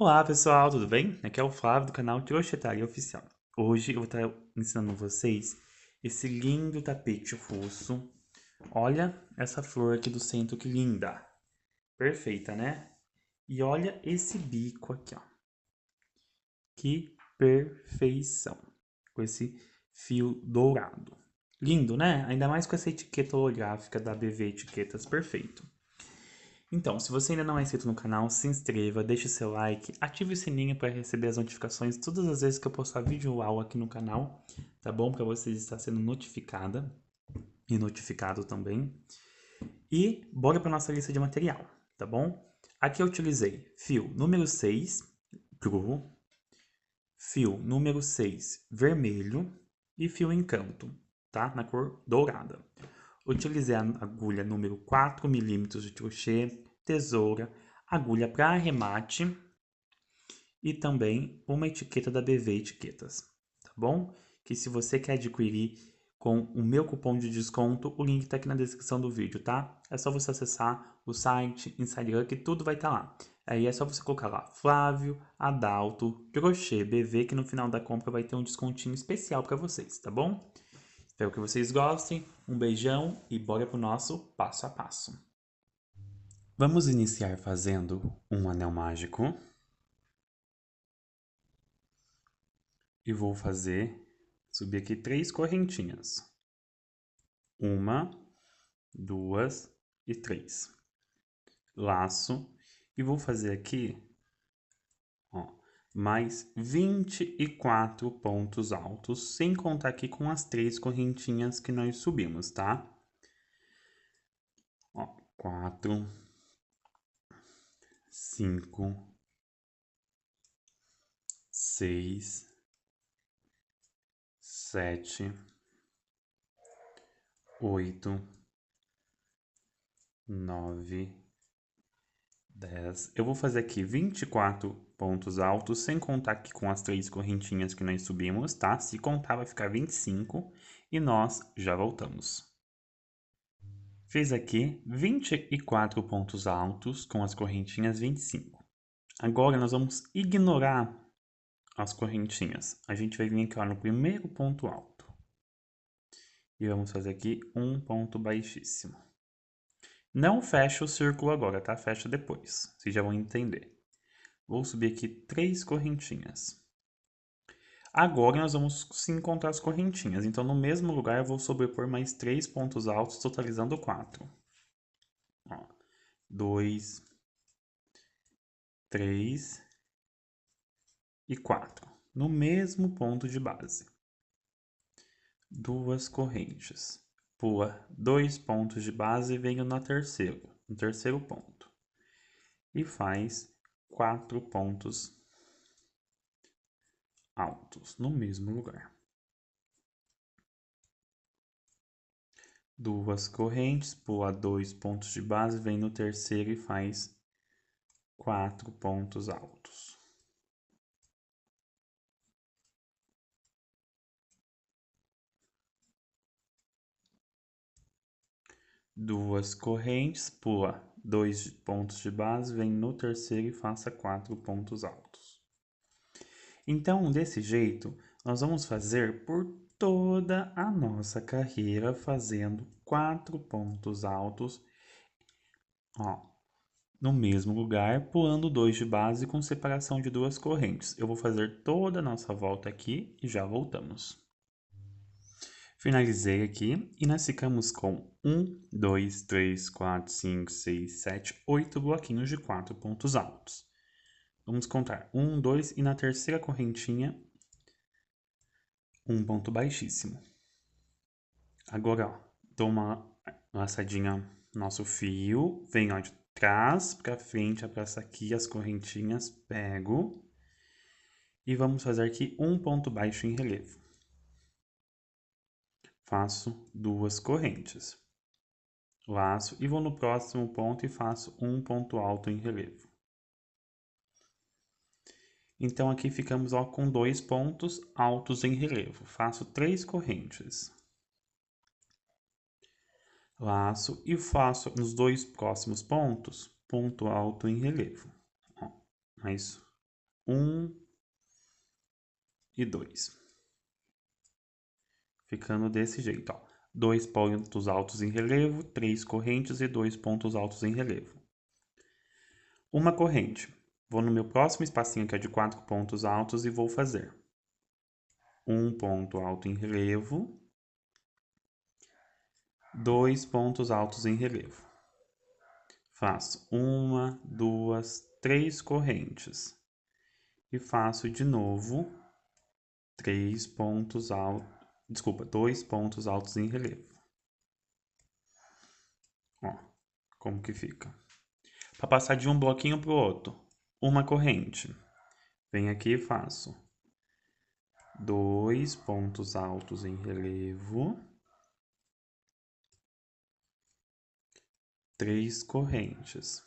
Olá pessoal, tudo bem? Aqui é o Flávio do canal Crochetaria Oficial. Hoje eu vou estar ensinando vocês esse lindo tapete russo. Olha essa flor aqui do centro, que linda! Perfeita, né? E olha esse bico aqui, ó. Que perfeição! Com esse fio dourado. Lindo, né? Ainda mais com essa etiqueta holográfica da BV Etiquetas, perfeito. Então, se você ainda não é inscrito no canal, se inscreva, deixe seu like, ative o sininho para receber as notificações todas as vezes que eu postar vídeo ou aula aqui no canal, tá bom? Para você estar sendo notificada e notificado também. E bora para nossa lista de material, tá bom? Aqui eu utilizei fio número 6, cru, fio número 6, vermelho e fio encanto, tá? Na cor dourada. Utilizei a agulha número 4 milímetros de crochê, tesoura, agulha para arremate e também uma etiqueta da BV Etiquetas, tá bom? Que se você quer adquirir com o meu cupom de desconto, o link está aqui na descrição do vídeo, tá? É só você acessar o site, Instagram, que tudo vai estar lá. Aí é só você colocar lá Flávio Adalto Crochê BV, que no final da compra vai ter um descontinho especial para vocês, tá bom? Espero que vocês gostem. Um beijão e bora pro nosso passo a passo. Vamos iniciar fazendo um anel mágico. E vou subir aqui 3 correntinhas. 1, 2 e 3. Laço. E vou fazer aqui, ó, mais 24 pontos altos, sem contar aqui com as 3 correntinhas que nós subimos, tá? Ó, 4, 5, 6, 7, 8, 9, 10. Eu vou fazer aqui 24 pontos altos, sem contar aqui com as 3 correntinhas que nós subimos, tá? Se contar, vai ficar 25 e nós já voltamos. Fiz aqui 24 pontos altos com as correntinhas 25. Agora nós vamos ignorar as correntinhas. A gente vai vir aqui ó, no primeiro ponto alto. E vamos fazer aqui um ponto baixíssimo. Não fecha o círculo agora, tá? Fecha depois. Vocês já vão entender. Vou subir aqui 3 correntinhas. Agora nós vamos sim encontrar as correntinhas. Então, no mesmo lugar, eu vou sobrepor mais 3 pontos altos, totalizando 4. 2, 3 e 4. No mesmo ponto de base. 2 correntes. Pula 2 pontos de base e venho no terceiro ponto. E faz 4 pontos altos no mesmo lugar. 2 correntes, pula 2 pontos de base, vem no terceiro e faz 4 pontos altos. Duas correntes, pula 2 pontos de base, vem no terceiro e faça 4 pontos altos. Então, desse jeito, nós vamos fazer por toda a nossa carreira, fazendo 4 pontos altos, ó, no mesmo lugar, pulando 2 de base com separação de 2 correntes. Eu vou fazer toda a nossa volta aqui e já voltamos. Finalizei aqui e nós ficamos com 1, 2, 3, 4, 5, 6, 7, 8 bloquinhos de 4 pontos altos. Vamos contar 1, 2 e na terceira correntinha, um ponto baixíssimo. Agora, ó, dou uma laçadinha no nosso fio, venho ó, de trás para frente, abraço aqui as correntinhas, pego e vamos fazer aqui um ponto baixo em relevo. Faço 2 correntes. Laço e vou no próximo ponto e faço um ponto alto em relevo. Então, aqui ficamos ó, com 2 pontos altos em relevo. Faço 3 correntes. Laço e faço nos 2 próximos pontos, ponto alto em relevo. Ó, mais 1 e 2. Ficando desse jeito, ó. 2 pontos altos em relevo, 3 correntes e 2 pontos altos em relevo. Uma corrente. Vou no meu próximo espacinho, que é de 4 pontos altos, e vou fazer um ponto alto em relevo, 2 pontos altos em relevo. Faço 1, 2, 3 correntes. E faço de novo 3 pontos altos, desculpa, 2 pontos altos em relevo. Ó, como que fica. Para passar de um bloquinho para o outro, uma corrente. Venho aqui e faço 2 pontos altos em relevo, 3 correntes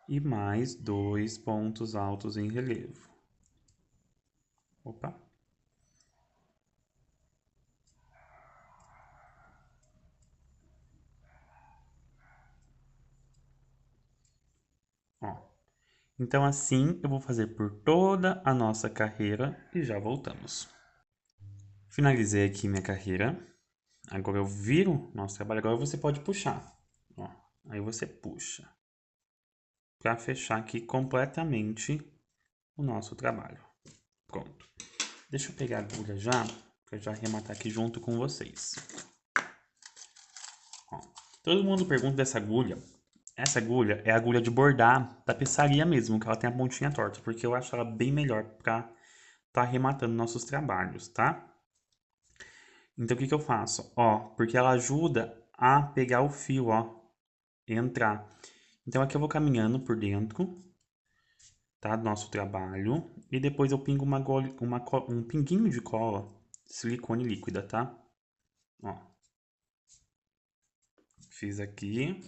e mais 2 pontos altos em relevo. Opa! Ó. Então assim eu vou fazer por toda a nossa carreira e já voltamos. Finalizei aqui minha carreira. Agora eu viro nosso trabalho. Agora você pode puxar. Ó, aí você puxa para fechar aqui completamente o nosso trabalho. Pronto. Deixa eu pegar a agulha já, para já arrematar aqui junto com vocês. Ó, todo mundo pergunta dessa agulha. Essa agulha é a agulha de bordar tapeçaria mesmo, que ela tem a pontinha torta, porque eu acho ela bem melhor para tá arrematando nossos trabalhos, tá? Então, o que que eu faço? Ó, porque ela ajuda a pegar o fio, ó, entrar. Então, aqui eu vou caminhando por dentro, tá? Do nosso trabalho. E depois eu pingo um pinguinho de cola, silicone líquida, tá? Ó. Fiz aqui.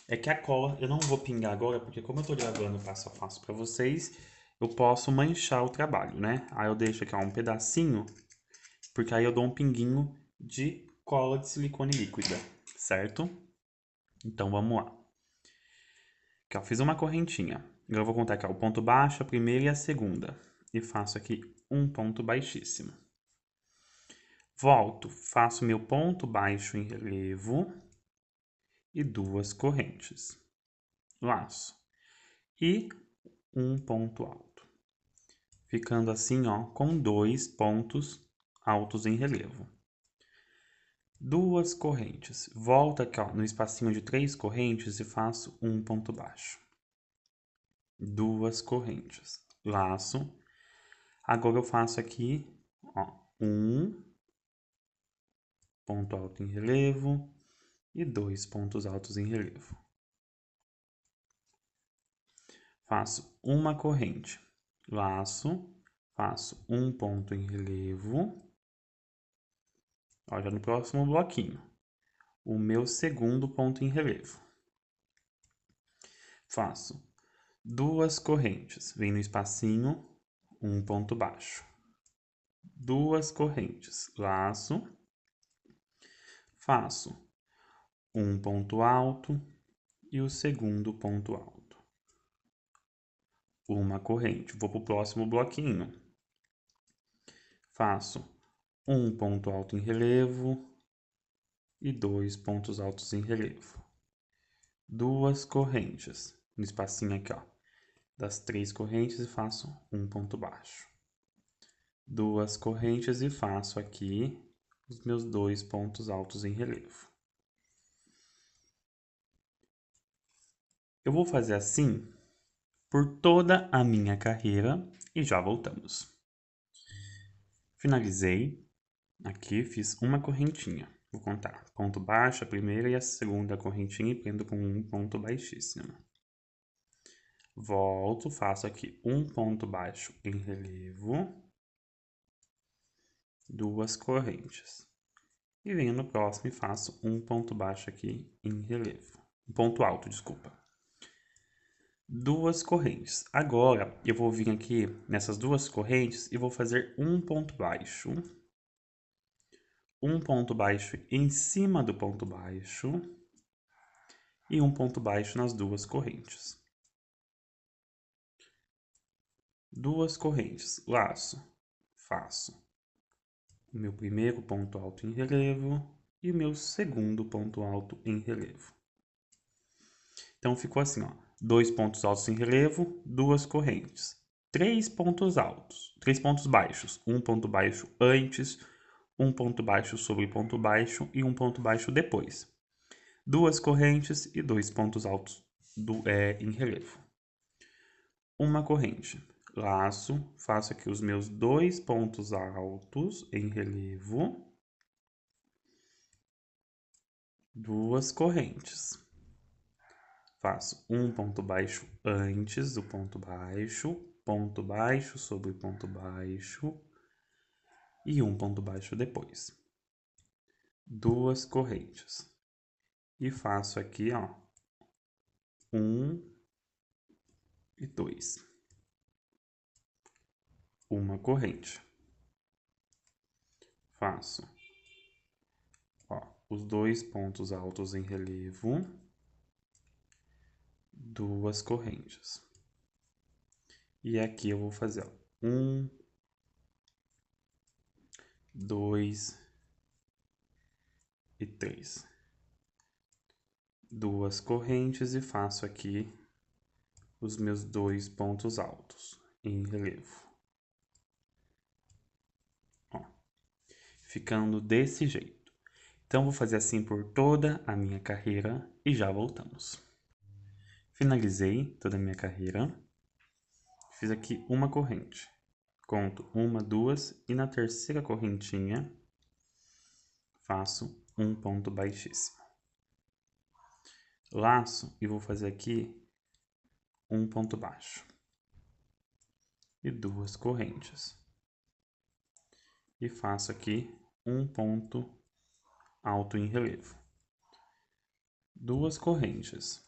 É que a cola eu não vou pingar agora, porque como eu tô gravando passo a passo pra vocês, eu posso manchar o trabalho, né? Aí eu deixo aqui, ó, um pedacinho, porque aí eu dou um pinguinho de cola de silicone líquida, certo? Então vamos lá. Aqui, ó, fiz uma correntinha. Agora eu vou contar aqui, ó, o ponto baixo, a primeira e a segunda. E faço aqui um ponto baixíssimo. Volto, faço meu ponto baixo em relevo e 2 correntes. Laço. E um ponto alto. Ficando assim, ó, com 2 pontos altos em relevo. 2 correntes. Volto aqui, ó, no espacinho de 3 correntes e faço um ponto baixo. 2 correntes. Laço. Agora eu faço aqui, ó, um ponto alto em relevo e 2 pontos altos em relevo. Faço uma corrente, laço, faço um ponto em relevo. Ó, já no próximo bloquinho, o meu segundo ponto em relevo. Faço 2 correntes, vem no espacinho, um ponto baixo. 2 correntes, laço, faço um ponto alto e o segundo ponto alto. Uma corrente, vou para o próximo bloquinho. Faço um ponto alto em relevo e 2 pontos altos em relevo. 2 correntes, no espacinho aqui, ó, das 3 correntes e faço um ponto baixo. 2 correntes e faço aqui os meus 2 pontos altos em relevo. Eu vou fazer assim por toda a minha carreira e já voltamos. Finalizei, aqui fiz uma correntinha, vou contar, ponto baixo, a primeira e a segunda correntinha e prendo com um ponto baixíssimo. Volto, faço aqui um ponto baixo em relevo, 2 correntes. E venho no próximo e faço um ponto baixo aqui em relevo, um ponto alto, desculpa. 2 correntes. Agora, eu vou vir aqui nessas 2 correntes e vou fazer um ponto baixo. Um ponto baixo em cima do ponto baixo. E um ponto baixo nas 2 correntes. duas correntes, laço, faço o meu primeiro ponto alto em relevo e o meu segundo ponto alto em relevo. Então, ficou assim, ó, 2 pontos altos em relevo, duas correntes, 3 pontos altos, 3 pontos baixos, um ponto baixo antes, um ponto baixo sobre ponto baixo e um ponto baixo depois. Duas correntes e 2 pontos altos em relevo. Uma corrente, laço, faço aqui os meus 2 pontos altos em relevo, duas correntes. Faço um ponto baixo antes do ponto baixo sobre ponto baixo e um ponto baixo depois. Duas correntes. E faço aqui, ó, 1 e 2. Uma corrente. Faço, ó, os 2 pontos altos em relevo, duas correntes. E aqui eu vou fazer, ó, 1, 2 e 3. Duas correntes e faço aqui os meus 2 pontos altos em relevo. Ó, ficando desse jeito. Então, vou fazer assim por toda a minha carreira e já voltamos. Finalizei toda a minha carreira. Fiz aqui uma corrente. Conto uma, duas e na terceira correntinha faço um ponto baixíssimo. Laço e vou fazer aqui um ponto baixo e duas correntes. E faço aqui um ponto alto em relevo. Duas correntes.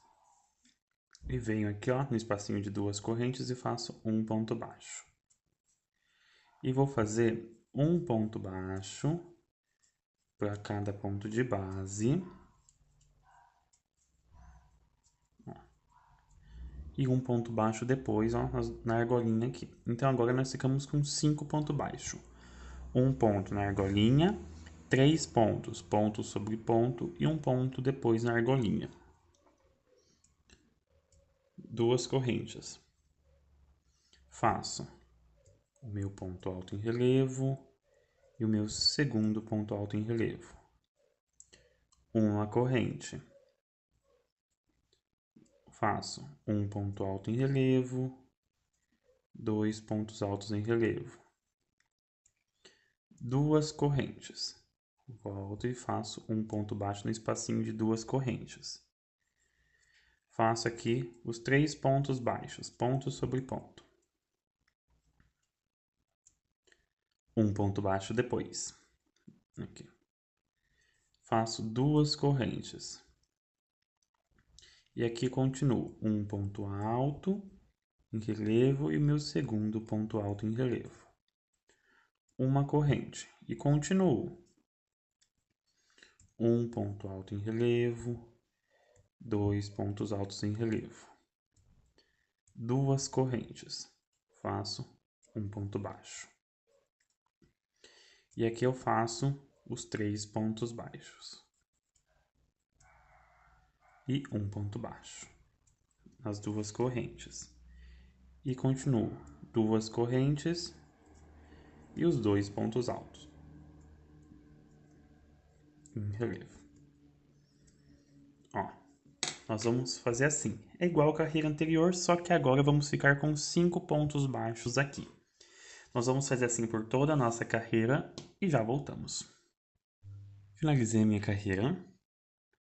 E venho aqui, ó, no espacinho de duas correntes e faço um ponto baixo. E vou fazer um ponto baixo para cada ponto de base. Ó. E um ponto baixo depois, ó, na argolinha aqui. Então, agora nós ficamos com 5 pontos baixos. Um ponto na argolinha, 3 pontos, ponto sobre ponto e um ponto depois na argolinha. Duas correntes. Faço o meu ponto alto em relevo e o meu segundo ponto alto em relevo. Uma corrente. Faço um ponto alto em relevo, 2 pontos altos em relevo. Duas correntes. Volto e faço um ponto baixo no espacinho de duas correntes. Faço aqui os 3 pontos baixos, ponto sobre ponto. Um ponto baixo depois. Aqui. Faço duas correntes. E aqui continuo um ponto alto em relevo e meu segundo ponto alto em relevo. Uma corrente e continuo. Um ponto alto em relevo, 2 pontos altos em relevo. Duas correntes. Faço um ponto baixo. E aqui eu faço os 3 pontos baixos. E um ponto baixo nas duas correntes. E continuo duas correntes e os 2 pontos altos em relevo. Ó, nós vamos fazer assim. É igual a carreira anterior, só que agora vamos ficar com 5 pontos baixos aqui. Nós vamos fazer assim por toda a nossa carreira e já voltamos. Finalizei a minha carreira.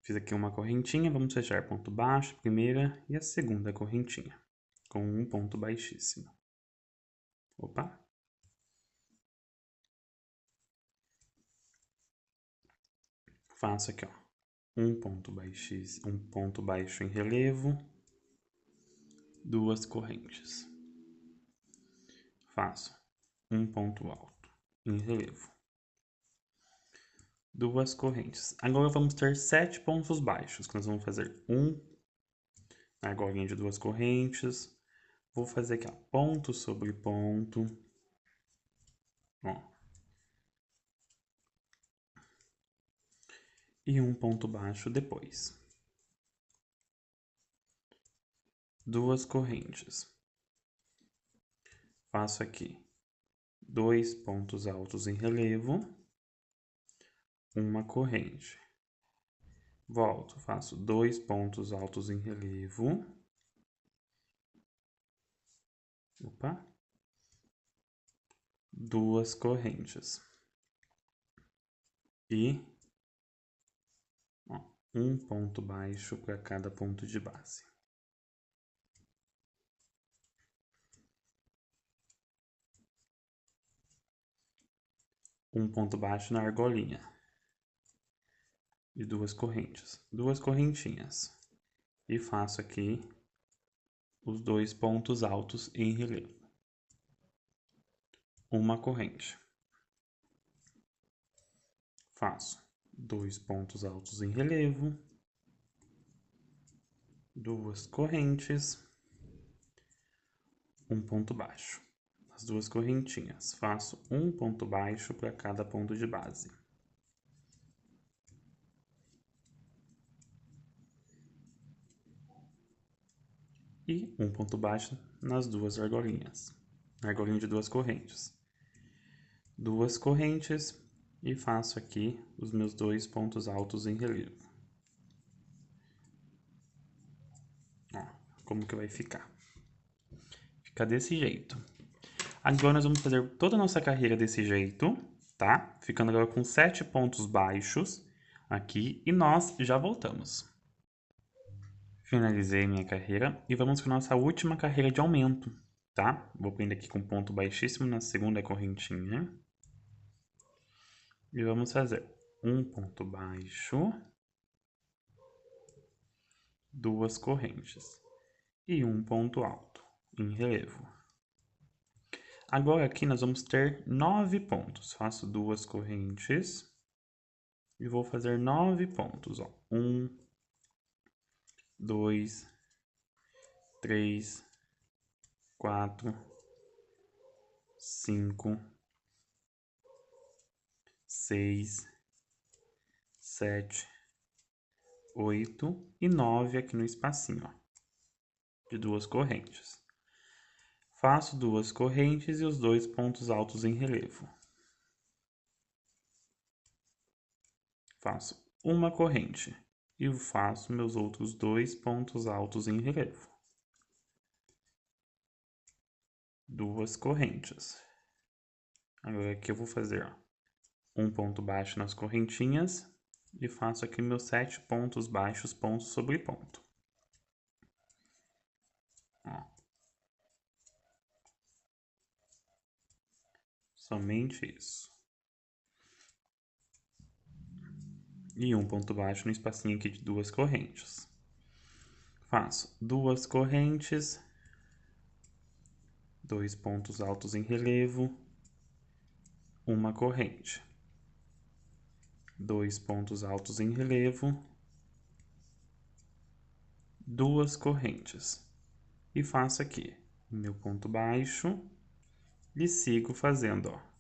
Fiz aqui uma correntinha, vamos fechar ponto baixo, primeira e a segunda correntinha, com um ponto baixíssimo. Opa! Faço aqui, ó, um ponto baixíssimo, um ponto baixo em relevo, duas correntes. Faço um ponto alto em relevo, duas correntes. Agora vamos ter 7 pontos baixos, que nós vamos fazer um na argolinha de duas correntes, Vou fazer aqui, ó, ponto sobre ponto. Ó. E um ponto baixo depois. Duas correntes. Faço aqui 2 pontos altos em relevo, uma corrente. Volto, faço 2 pontos altos em relevo. Opa. 2 correntes. E ó, um ponto baixo para cada ponto de base. Um ponto baixo na argolinha. E 2 correntes. 2 correntinhas. E faço aqui os 2 pontos altos em relevo. Uma corrente. Faço 2 pontos altos em relevo. 2 correntes. Um ponto baixo. As 2 correntinhas. Faço um ponto baixo para cada ponto de base. E um ponto baixo nas 2 argolinhas. Argolinha de 2 correntes. 2 correntes e faço aqui os meus 2 pontos altos em relevo. Ó, como que vai ficar? Fica desse jeito. Agora nós vamos fazer toda a nossa carreira desse jeito, tá? Ficando agora com 7 pontos baixos aqui e nós já voltamos. Finalizei minha carreira e vamos para a nossa última carreira de aumento, tá? Vou prender aqui com ponto baixíssimo na segunda correntinha. E vamos fazer um ponto baixo, 2 correntes e um ponto alto em relevo. Agora aqui nós vamos ter 9 pontos. Faço 2 correntes e vou fazer 9 pontos, ó. 1, 2, 3, 4, 5, 6, 7, 8 e 9 aqui no espacinho, ó, de 2 correntes. Faço 2 correntes e os 2 pontos altos em relevo. Faço uma corrente e faço meus outros 2 pontos altos em relevo. 2 correntes. Agora aqui eu vou fazer, ó, um ponto baixo nas correntinhas e faço aqui meus 7 pontos baixos, ponto sobre ponto. Ó. Somente isso. E um ponto baixo no espacinho aqui de 2 correntes. Faço 2 correntes, 2 pontos altos em relevo, uma corrente. 2 pontos altos em relevo, 2 correntes. E faço aqui meu ponto baixo e sigo fazendo, ó,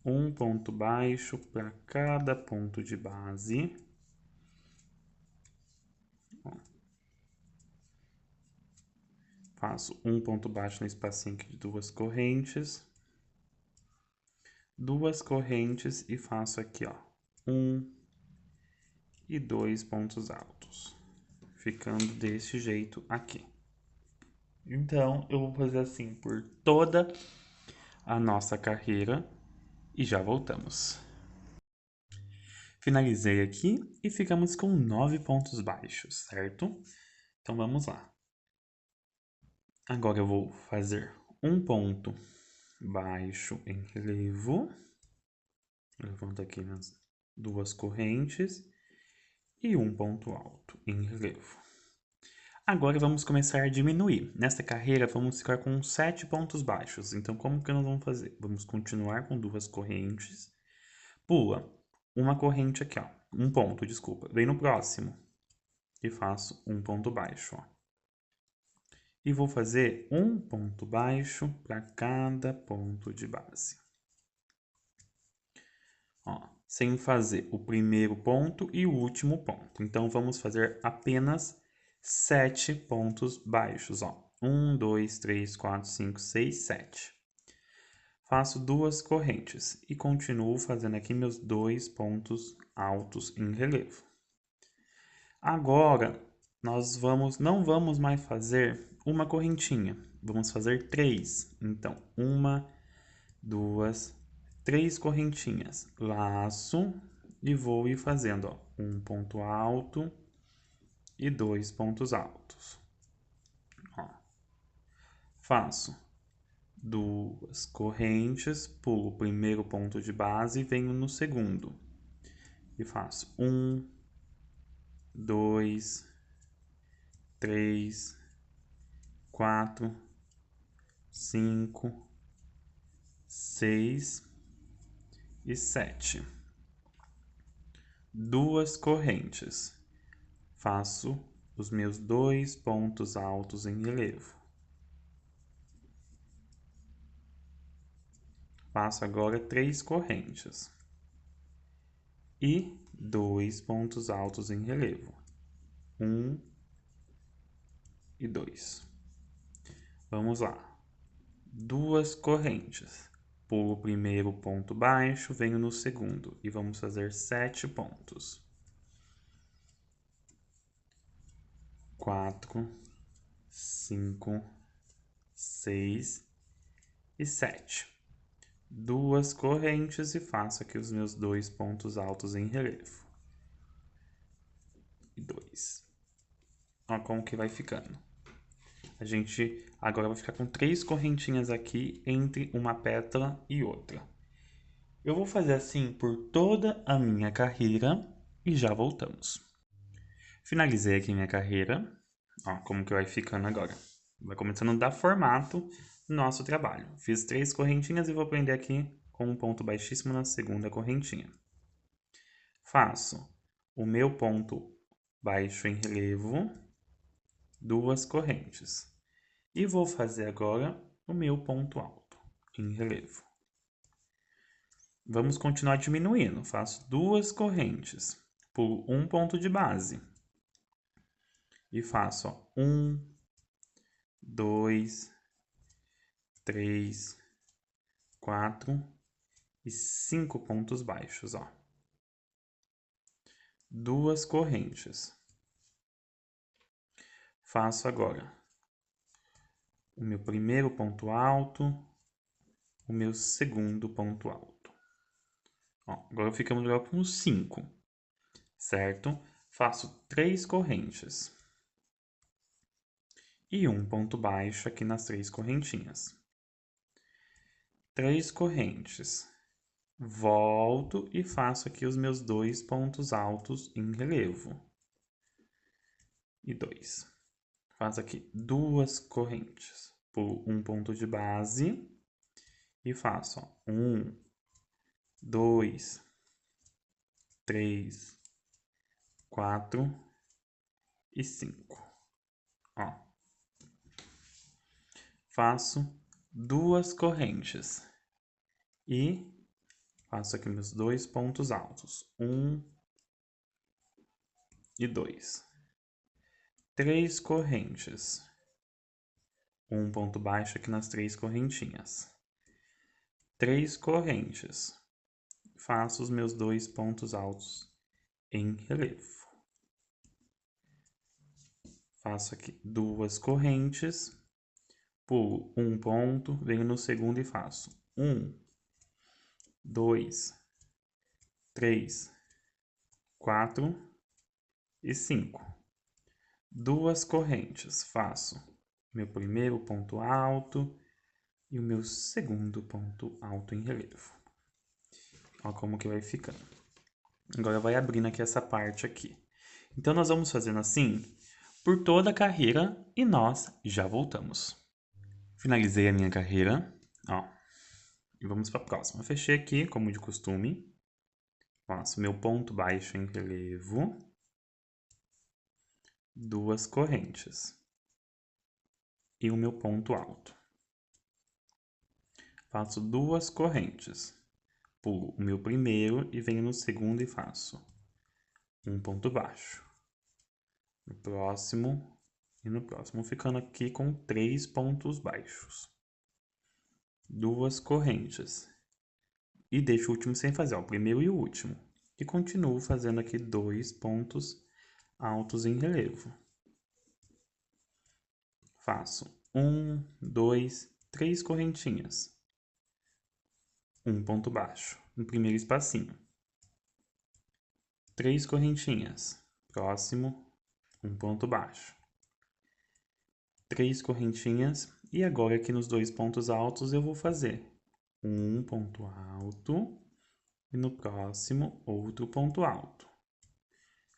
um ponto baixo para cada ponto de base. Ó. Faço um ponto baixo no espacinho aqui de 2 correntes. 2 correntes e faço aqui, ó, 1 e 2 pontos altos. Ficando desse jeito aqui. Então, eu vou fazer assim por toda a nossa carreira e já voltamos. Finalizei aqui e ficamos com 9 pontos baixos, certo? Então vamos lá. Agora eu vou fazer um ponto baixo em relevo. Levanto aqui nas 2 correntes e um ponto alto em relevo. Agora vamos começar a diminuir. Nesta carreira vamos ficar com 7 pontos baixos. Então como que nós vamos fazer? Vamos continuar com 2 correntes. Pula uma corrente aqui, ó. Um ponto, desculpa. Vem no próximo. E faço um ponto baixo, ó. E vou fazer um ponto baixo para cada ponto de base. Ó, sem fazer o primeiro ponto e o último ponto. Então, vamos fazer apenas 7 pontos baixos, ó. 1, 2, 3, 4, 5, 6, 7. Faço 2 correntes e continuo fazendo aqui meus 2 pontos altos em relevo. Agora, nós não vamos mais fazer uma correntinha, vamos fazer 3. Então, 1, 2, 3 correntinhas. Laço e vou ir fazendo, ó, um ponto alto e 2 pontos altos. Ó. Faço 2 correntes, pulo o primeiro ponto de base e venho no segundo. E faço 1, 2, 3, 4, 5, 6 e 7. 2 correntes. Faço os meus 2 pontos altos em relevo. Faço agora 3 correntes. E 2 pontos altos em relevo. 1 e 2. Vamos lá. 2 correntes. Pulo o primeiro ponto baixo, venho no segundo e vamos fazer 7 pontos. 4, 5, 6 e 7. 2 correntes e faço aqui os meus 2 pontos altos em relevo. E 2. Olha como que vai ficando. A gente agora vai ficar com 3 correntinhas aqui entre uma pétala e outra. Eu vou fazer assim por toda a minha carreira e já voltamos. Finalizei aqui minha carreira. Ó, como que vai ficando agora. Vai começando a dar formato no nosso trabalho. Fiz 3 correntinhas e vou prender aqui com um ponto baixíssimo na segunda correntinha. Faço o meu ponto baixo em relevo, 2 correntes. E vou fazer agora o meu ponto alto em relevo. Vamos continuar diminuindo. Faço 2 correntes, pulo um ponto de base. E faço 1, 2, 3, 4 e 5 pontos baixos, ó. 2 correntes. Faço agora o meu primeiro ponto alto, o meu segundo ponto alto. Ó, agora ficamos agora com 5, certo? Faço 3 correntes e um ponto baixo aqui nas 3 correntinhas. 3 correntes. Volto e faço aqui os meus 2 pontos altos em relevo. E 2. Faço aqui 2 correntes. Pulo um ponto de base e faço 1, 2, 3, 4 e 5. Ó. Faço 2 correntes e faço aqui meus 2 pontos altos, 1 e 2. 3 correntes, um ponto baixo aqui nas 3 correntinhas. 3 correntes, faço os meus 2 pontos altos em relevo. Faço aqui 2 correntes, pulo um ponto, venho no segundo e faço 1, 2, 3, 4 e 5. 2 correntes, faço meu primeiro ponto alto e o meu segundo ponto alto em relevo. Olha como que vai ficando. Agora vai abrindo aqui essa parte aqui. Então, nós vamos fazendo assim por toda a carreira e nós já voltamos. Finalizei a minha carreira, ó, e vamos para a próxima. Fechei aqui, como de costume. Faço meu ponto baixo em relevo. 2 correntes. e o meu ponto alto. Faço 2 correntes. Pulo o meu primeiro e venho no segundo e faço um ponto baixo. No próximo e no próximo, ficando aqui com 3 pontos baixos. 2 correntes. E deixo o último sem fazer, ó, o primeiro e o último. E continuo fazendo aqui 2 pontos altos em relevo. Faço 1, 2, 3 correntinhas. Um ponto baixo no primeiro espacinho. 3 correntinhas. Próximo, um ponto baixo. 3 correntinhas. E agora aqui nos 2 pontos altos eu vou fazer um ponto alto e no próximo outro ponto alto.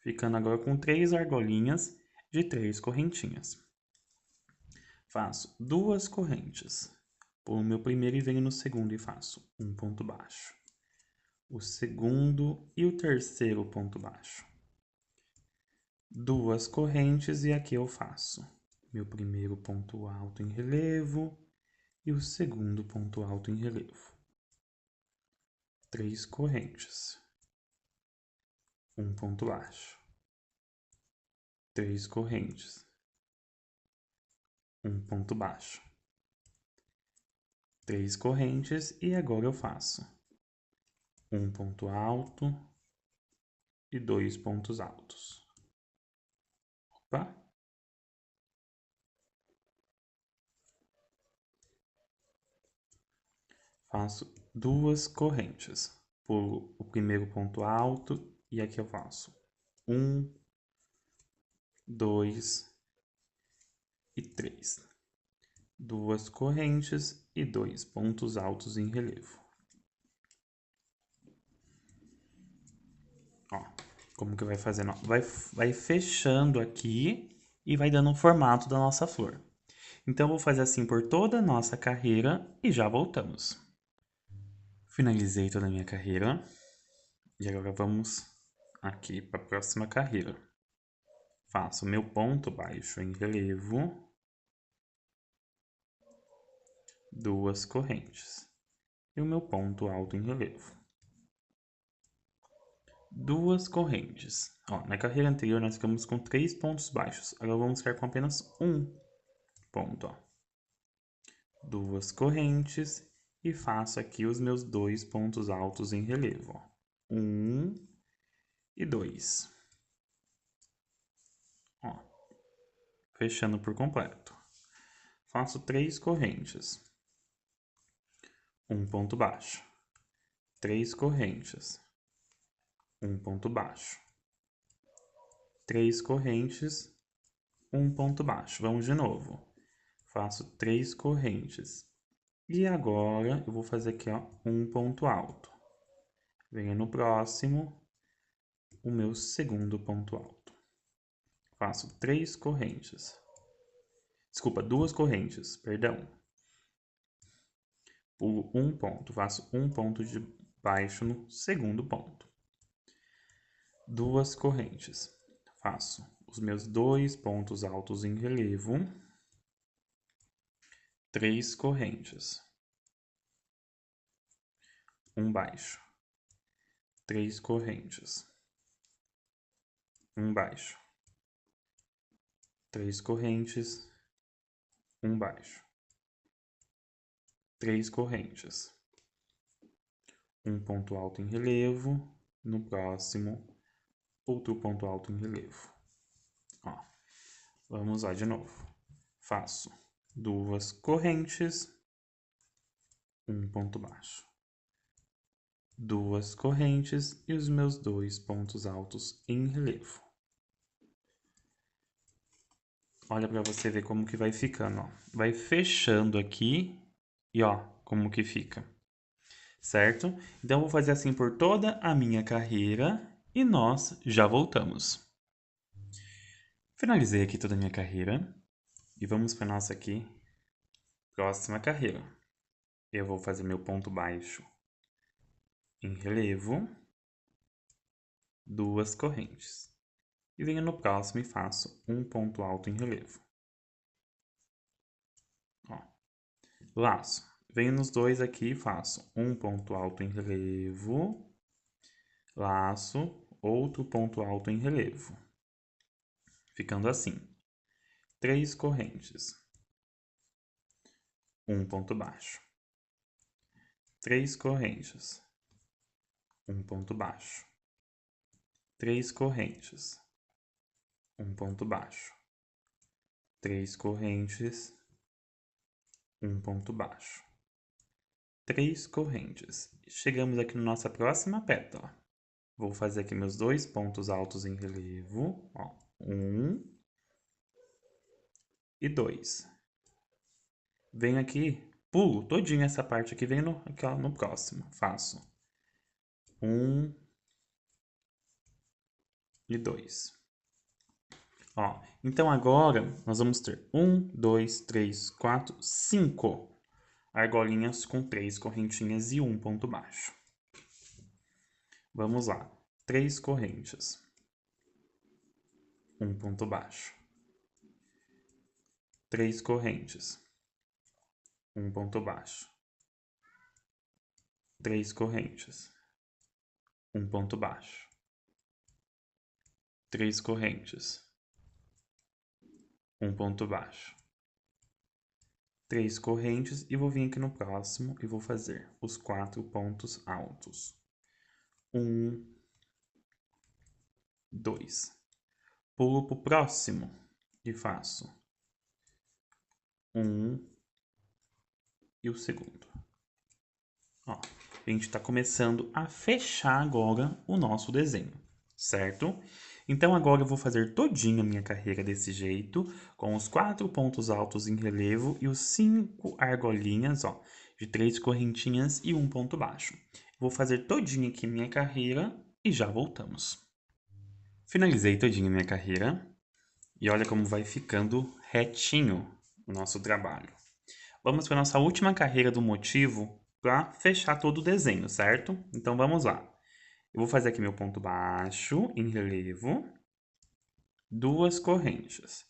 Ficando agora com 3 argolinhas de 3 correntinhas. Faço 2 correntes. Pulo o meu primeiro e venho no segundo e faço um ponto baixo. O segundo e o terceiro ponto baixo. 2 correntes e aqui eu faço meu primeiro ponto alto em relevo e o segundo ponto alto em relevo. 3 correntes. Um ponto baixo. 3 correntes. Um ponto baixo. 3 correntes e agora eu faço um ponto alto e 2 pontos altos. Opa! Faço 2 correntes. Pulo o primeiro ponto alto e aqui eu faço 1, 2 e 3. 2 correntes e 2 pontos altos em relevo. Ó, como que vai fazendo? Vai fechando aqui e vai dando o formato da nossa flor. Então, eu vou fazer assim por toda a nossa carreira e já voltamos. Finalizei toda a minha carreira e agora vamos aqui para a próxima carreira. Faço meu ponto baixo em relevo, 2 correntes e o meu ponto alto em relevo. 2 correntes. Ó, na carreira anterior nós ficamos com 3 pontos baixos, agora vamos ficar com apenas um ponto. Ó. 2 correntes e faço aqui os meus 2 pontos altos em relevo. 1 e 2. Ó, fechando por completo. Faço 3 correntes. Um ponto baixo. 3 correntes. Um ponto baixo. 3 correntes. Um ponto baixo. Vamos de novo. Faço 3 correntes. E agora eu vou fazer aqui, ó, um ponto alto. Venho no próximo, o meu segundo ponto alto. Faço 3 correntes. Desculpa, 2 correntes, perdão. Pulo um ponto, faço um ponto de baixo no segundo ponto. 2 correntes. Faço os meus 2 pontos altos em relevo. 3 correntes. Um baixo. 3 correntes. Um baixo. 3 correntes. Um baixo. 3 correntes. Um ponto alto em relevo. No próximo, outro ponto alto em relevo. Ó, vamos lá de novo. Faço 2 correntes, um ponto baixo. 2 correntes e os meus 2 pontos altos em relevo. Olha para você ver como que vai ficando, ó. Vai fechando aqui e ó, como que fica. Certo? Então, eu vou fazer assim por toda a minha carreira e nós já voltamos. Finalizei aqui toda a minha carreira e vamos para nossa aqui próxima carreira. Eu vou fazer meu ponto baixo em relevo, 2 correntes. E venho no próximo e faço um ponto alto em relevo. Laço. Venho nos dois aqui e faço um ponto alto em relevo, laço, outro ponto alto em relevo. Ficando assim. 3 correntes. Um ponto baixo. 3 correntes. Um ponto baixo. 3 correntes. Um ponto baixo. 3 correntes. Um ponto baixo. 3 correntes. Chegamos aqui na nossa próxima pétala. Vou fazer aqui meus 2 pontos altos em relevo. Ó, 1 e 2. Venho aqui, pulo todinho essa parte aqui, venho aqui, ó, no próximo. Faço 1 e 2. Ó, então agora nós vamos ter 1, 2, 3, 4, 5 argolinhas com 3 correntinhas e um ponto baixo. Vamos lá. 3 correntes. Um ponto baixo. 3 correntes. Um ponto baixo. 3 correntes. Um ponto baixo. 3 correntes. Um ponto baixo. 3 correntes e vou vir aqui no próximo e vou fazer os 4 pontos altos. 1, 2. Pulo pro próximo e faço 1 e o segundo. Ó, a gente tá começando a fechar agora o nosso desenho, certo? Então agora eu vou fazer todinha a minha carreira desse jeito, com os 4 pontos altos em relevo e os 5 argolinhas, ó, de 3 correntinhas e um ponto baixo. Vou fazer todinha aqui minha carreira e já voltamos. Finalizei todinha minha carreira e olha como vai ficando retinho o nosso trabalho. Vamos para a nossa última carreira do motivo para fechar todo o desenho, certo? Então vamos lá. Eu vou fazer aqui meu ponto baixo em relevo, 2 correntes.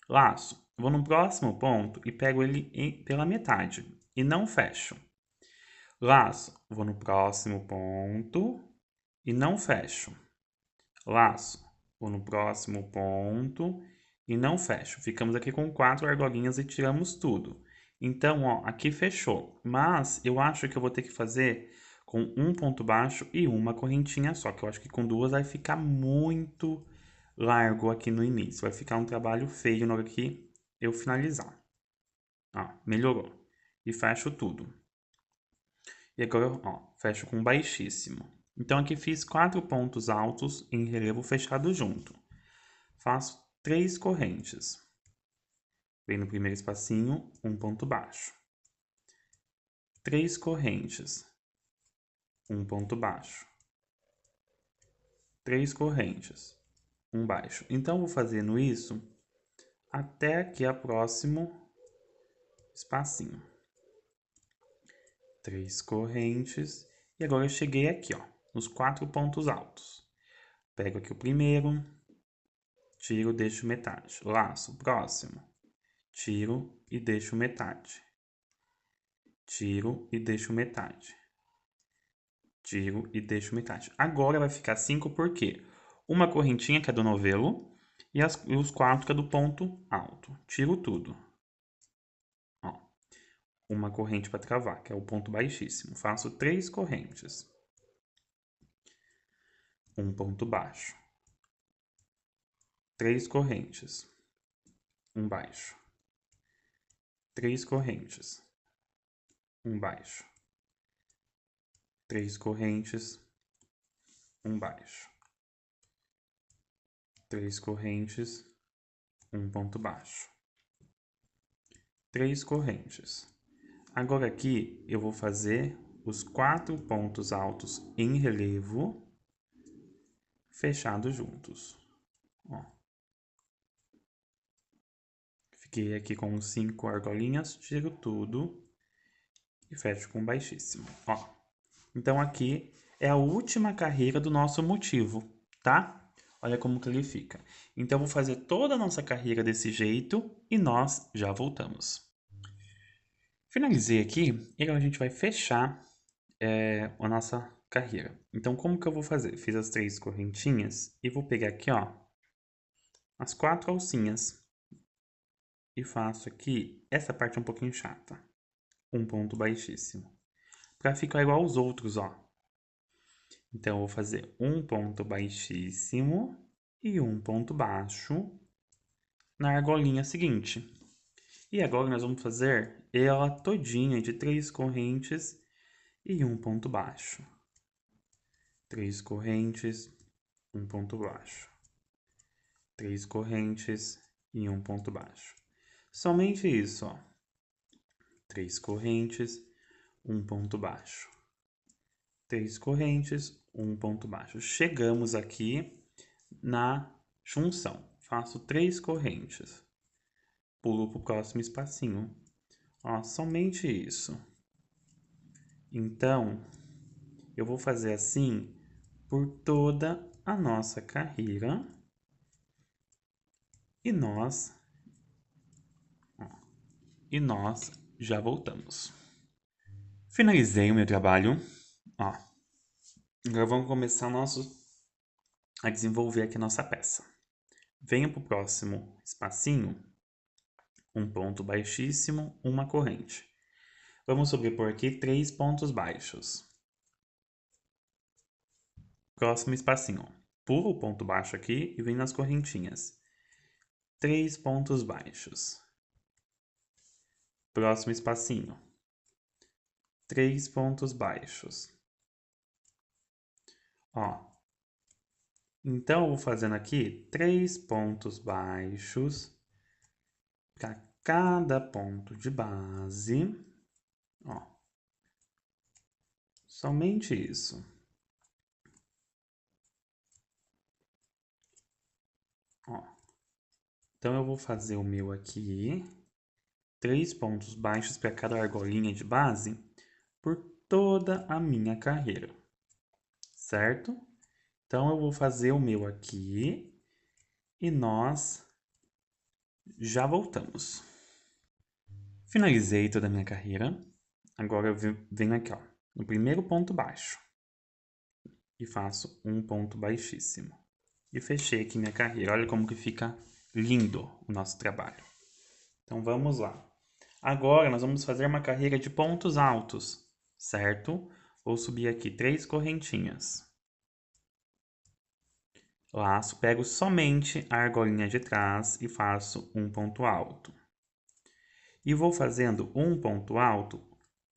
Laço. Vou no próximo ponto e pego ele pela metade e não fecho. Laço. Vou no próximo ponto e não fecho. Laço. Vou no próximo ponto e não fecho. Ficamos aqui com 4 argolinhas e tiramos tudo. Então, ó, aqui fechou. Mas eu acho que eu vou ter que fazer com um ponto baixo e uma correntinha só, que eu acho que com duas vai ficar muito largo aqui no início. Vai ficar um trabalho feio na hora que eu finalizar. Ó, melhorou. E fecho tudo. E agora, ó, fecho com baixíssimo. Então, aqui fiz 4 pontos altos em relevo fechado junto. Faço 3 correntes. Vem no primeiro espacinho, um ponto baixo. 3 correntes. Um ponto baixo. 3 correntes. Um baixo. Então, vou fazendo isso até aqui a próximo espacinho. 3 correntes. E agora eu cheguei aqui, ó, nos 4 pontos altos. Pego aqui o primeiro, tiro, deixo metade. Laço, próximo. Tiro e deixo metade. Tiro e deixo metade. Tiro e deixo metade. Agora vai ficar 5 porque uma correntinha que é do novelo e os 4 que é do ponto alto. Tiro tudo. Ó, uma corrente para travar, que é o ponto baixíssimo. Faço 3 correntes. Um ponto baixo. 3 correntes. Um baixo. 3 correntes. Um baixo. 3 correntes. Um baixo. 3 correntes. Um ponto baixo. 3 correntes. Agora aqui eu vou fazer os 4 pontos altos em relevo fechados juntos. Ó. Fiquei aqui com 5 argolinhas, tiro tudo e fecho com baixíssimo. Ó. Então aqui é a última carreira do nosso motivo, tá? Olha como que ele fica. Então eu vou fazer toda a nossa carreira desse jeito e nós já voltamos. Finalizei aqui e agora a gente vai fechar a nossa carreira. Então, como que eu vou fazer? Fiz as 3 correntinhas e vou pegar aqui, ó, as 4 alcinhas e faço aqui, essa parte é um pouquinho chata, um ponto baixíssimo, para ficar igual aos outros, ó. Então, eu vou fazer um ponto baixíssimo e um ponto baixo na argolinha seguinte. E agora nós vamos fazer ela todinha de 3 correntes e um ponto baixo. 3 correntes, um ponto baixo. 3 correntes e um ponto baixo. Somente isso, ó. 3 correntes, um ponto baixo. 3 correntes, um ponto baixo. Chegamos aqui na junção. Faço 3 correntes. Pulo para o próximo espacinho. Ó, somente isso. Então, eu vou fazer assim por toda a nossa carreira. E nós já voltamos. Finalizei o meu trabalho. Ó, agora vamos começar a desenvolver aqui a nossa peça. Venha para o próximo espacinho, um ponto baixíssimo, uma corrente. Vamos sobrepor aqui 3 pontos baixos. Próximo espacinho, pula o ponto baixo aqui e vem nas correntinhas. 3 pontos baixos. Próximo espacinho. 3 pontos baixos. Ó. Então, eu vou fazendo aqui 3 pontos baixos para cada ponto de base. Ó. Somente isso. Ó. Então, eu vou fazer o meu aqui. 3 pontos baixos para cada argolinha de base por toda a minha carreira. Certo? Então, eu vou fazer o meu aqui e nós já voltamos. Finalizei toda a minha carreira. Agora eu venho aqui, ó, no primeiro ponto baixo e faço um ponto baixíssimo. E fechei aqui minha carreira. Olha como que fica lindo o nosso trabalho. Então, vamos lá. Agora, nós vamos fazer uma carreira de pontos altos, certo? Vou subir aqui 3 correntinhas. Laço, pego somente a argolinha de trás e faço um ponto alto. E vou fazendo um ponto alto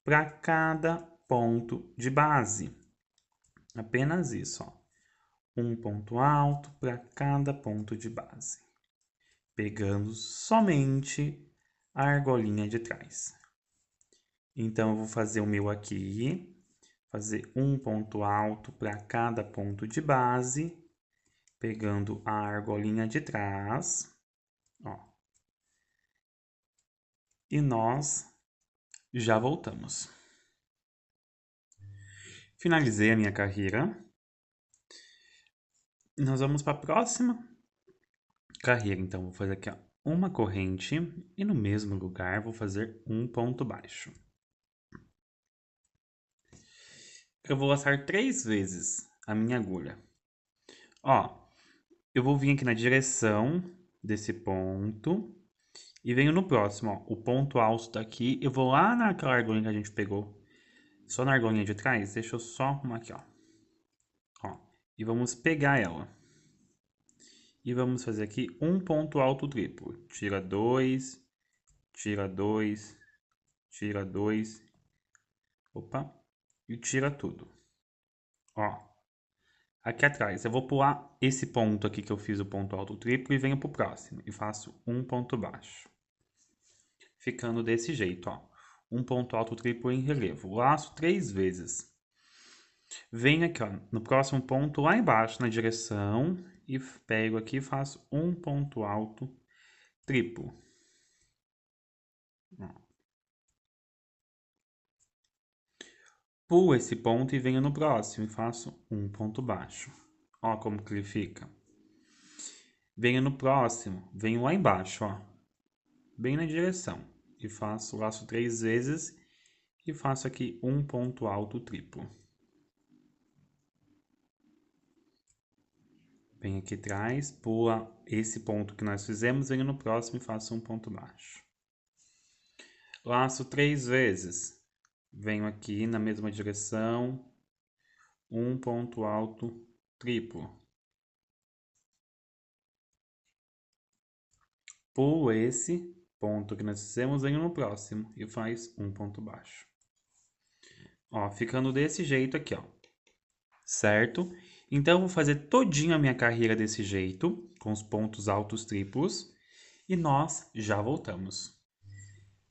para cada ponto de base. Apenas isso, ó. Um ponto alto para cada ponto de base. Pegando somente a argolinha de trás. Então, eu vou fazer o meu aqui, fazer um ponto alto para cada ponto de base, pegando a argolinha de trás, ó. E nós já voltamos. Finalizei a minha carreira. Nós vamos para a próxima carreira. Então, vou fazer aqui, ó, uma corrente e no mesmo lugar vou fazer um ponto baixo. Eu vou laçar 3 vezes a minha agulha. Ó, eu vou vir aqui na direção desse ponto e venho no próximo, ó. O ponto alto tá aqui. Eu vou lá naquela argolinha que a gente pegou, só na argolinha de trás. Deixa eu só arrumar aqui, ó. Ó, e vamos pegar ela. E vamos fazer aqui um ponto alto triplo. Tira 2, tira 2, tira 2. Opa. E tira tudo. Ó. Aqui atrás, eu vou pular esse ponto aqui que eu fiz o ponto alto triplo e venho pro próximo. E faço um ponto baixo. Ficando desse jeito, ó. Um ponto alto triplo em relevo. Laço 3 vezes. Venho aqui, ó, no próximo ponto lá embaixo, na direção. E pego aqui e faço um ponto alto triplo. Ó. Pulo esse ponto e venho no próximo e faço um ponto baixo. Ó como que ele fica. Venho no próximo, venho lá embaixo, ó. Bem na direção. e faço laço 3 vezes e faço aqui um ponto alto triplo. Vem aqui atrás, pula esse ponto que nós fizemos, venho no próximo e faço um ponto baixo. Laço 3 vezes, venho aqui na mesma direção, um ponto alto triplo. Pulo esse ponto que nós fizemos, venho no próximo e faz um ponto baixo. Ó, ficando desse jeito aqui, ó. Certo? Então, eu vou fazer todinho a minha carreira desse jeito, com os pontos altos triplos, e nós já voltamos.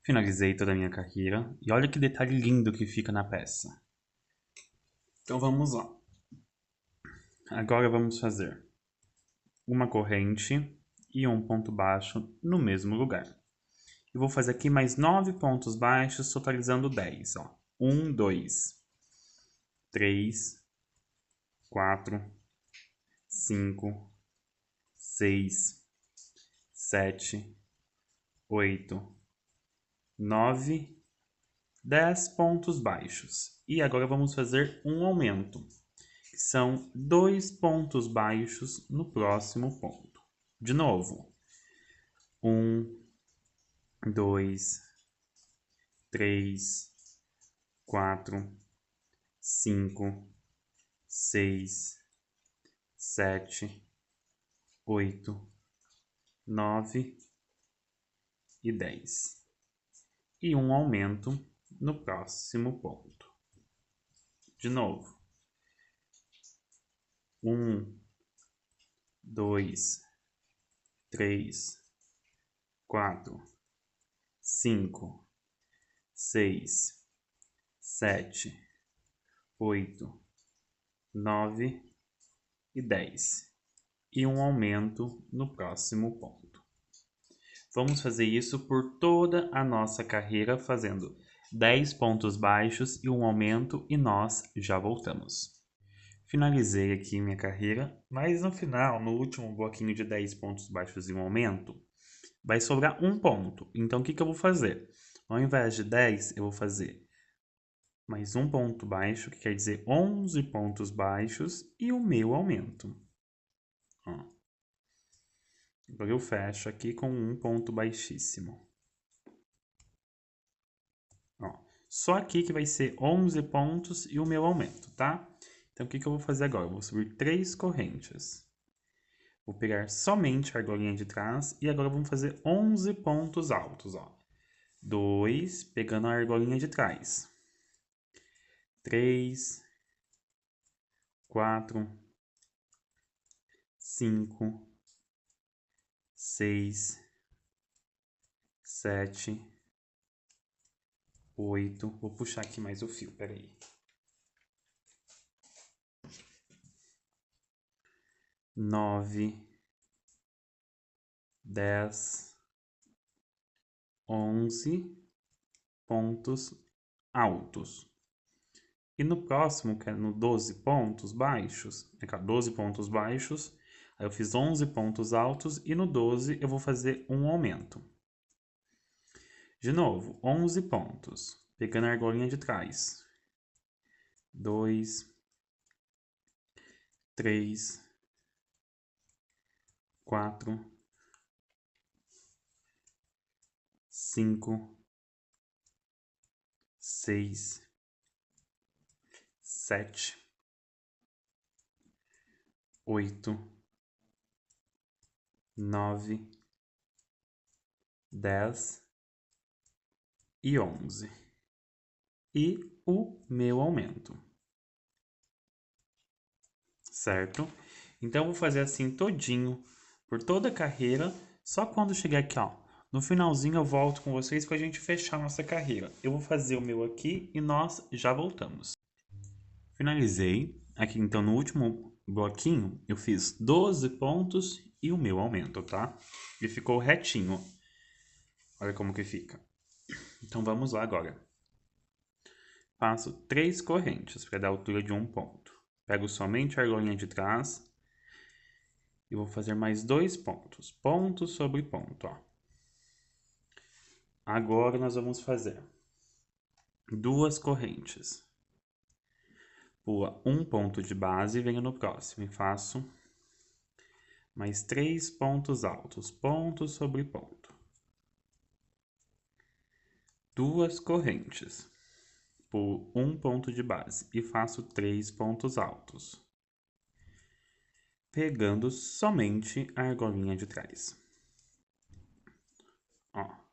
Finalizei toda a minha carreira, e olha que detalhe lindo que fica na peça. Então, vamos lá. Agora, vamos fazer uma corrente e um ponto baixo no mesmo lugar. Eu vou fazer aqui mais 9 pontos baixos, totalizando 10, ó. 1, 2, 3, 4, 5, 6, 7, 8, 9, 10 pontos baixos. E agora vamos fazer um aumento, que são 2 pontos baixos no próximo ponto. De novo. 1, 2, 3, 4, 5, 6, 7, 8, 9 e 10. E um aumento no próximo ponto. De novo. 1, 2, 3, 4, 5, 6, 7, 8, 9 e 10. E um aumento no próximo ponto. Vamos fazer isso por toda a nossa carreira, fazendo 10 pontos baixos e um aumento, e nós já voltamos. Finalizei aqui minha carreira, mas no final, no último bloquinho de 10 pontos baixos e um aumento, vai sobrar um ponto. Então, o que eu vou fazer? Ao invés de 10, eu vou fazer mais um ponto baixo, que quer dizer 11 pontos baixos, e o meu aumento. Ó. Agora eu fecho aqui com um ponto baixíssimo. Ó. Só aqui que vai ser 11 pontos e o meu aumento, tá? Então, o que eu vou fazer agora? Eu vou subir 3 correntes. Vou pegar somente a argolinha de trás e agora vamos fazer 11 pontos altos, ó. 2, pegando a argolinha de trás. 3, 4, 5, 6, 7, 8. Vou puxar aqui mais o fio, peraí. 9, 10, 11 pontos altos. E no próximo, que é no 12 pontos baixos, 12 pontos baixos, aí eu fiz 11 pontos altos e no 12 eu vou fazer um aumento. De novo, 11 pontos, pegando a argolinha de trás. 2, 3, 4, 5, 6, 7, 8, 9, 10 e 11. E o meu aumento. Certo? Então, eu vou fazer assim todinho, por toda a carreira, só quando chegar aqui, ó. No finalzinho eu volto com vocês pra gente fechar nossa carreira. Eu vou fazer o meu aqui e nós já voltamos. Finalizei. Aqui, então, no último bloquinho, eu fiz 12 pontos e o meu aumento, tá? E ficou retinho. Olha como que fica. Então, vamos lá agora. Faço 3 correntes para dar a altura de um ponto. Pego somente a argolinha de trás e vou fazer mais 2 pontos. Ponto sobre ponto, ó. Agora nós vamos fazer 2 correntes. Pula um ponto de base e venho no próximo e faço mais 3 pontos altos, ponto sobre ponto. 2 correntes. Pulo um ponto de base e faço 3 pontos altos, pegando somente a argolinha de trás. Ó.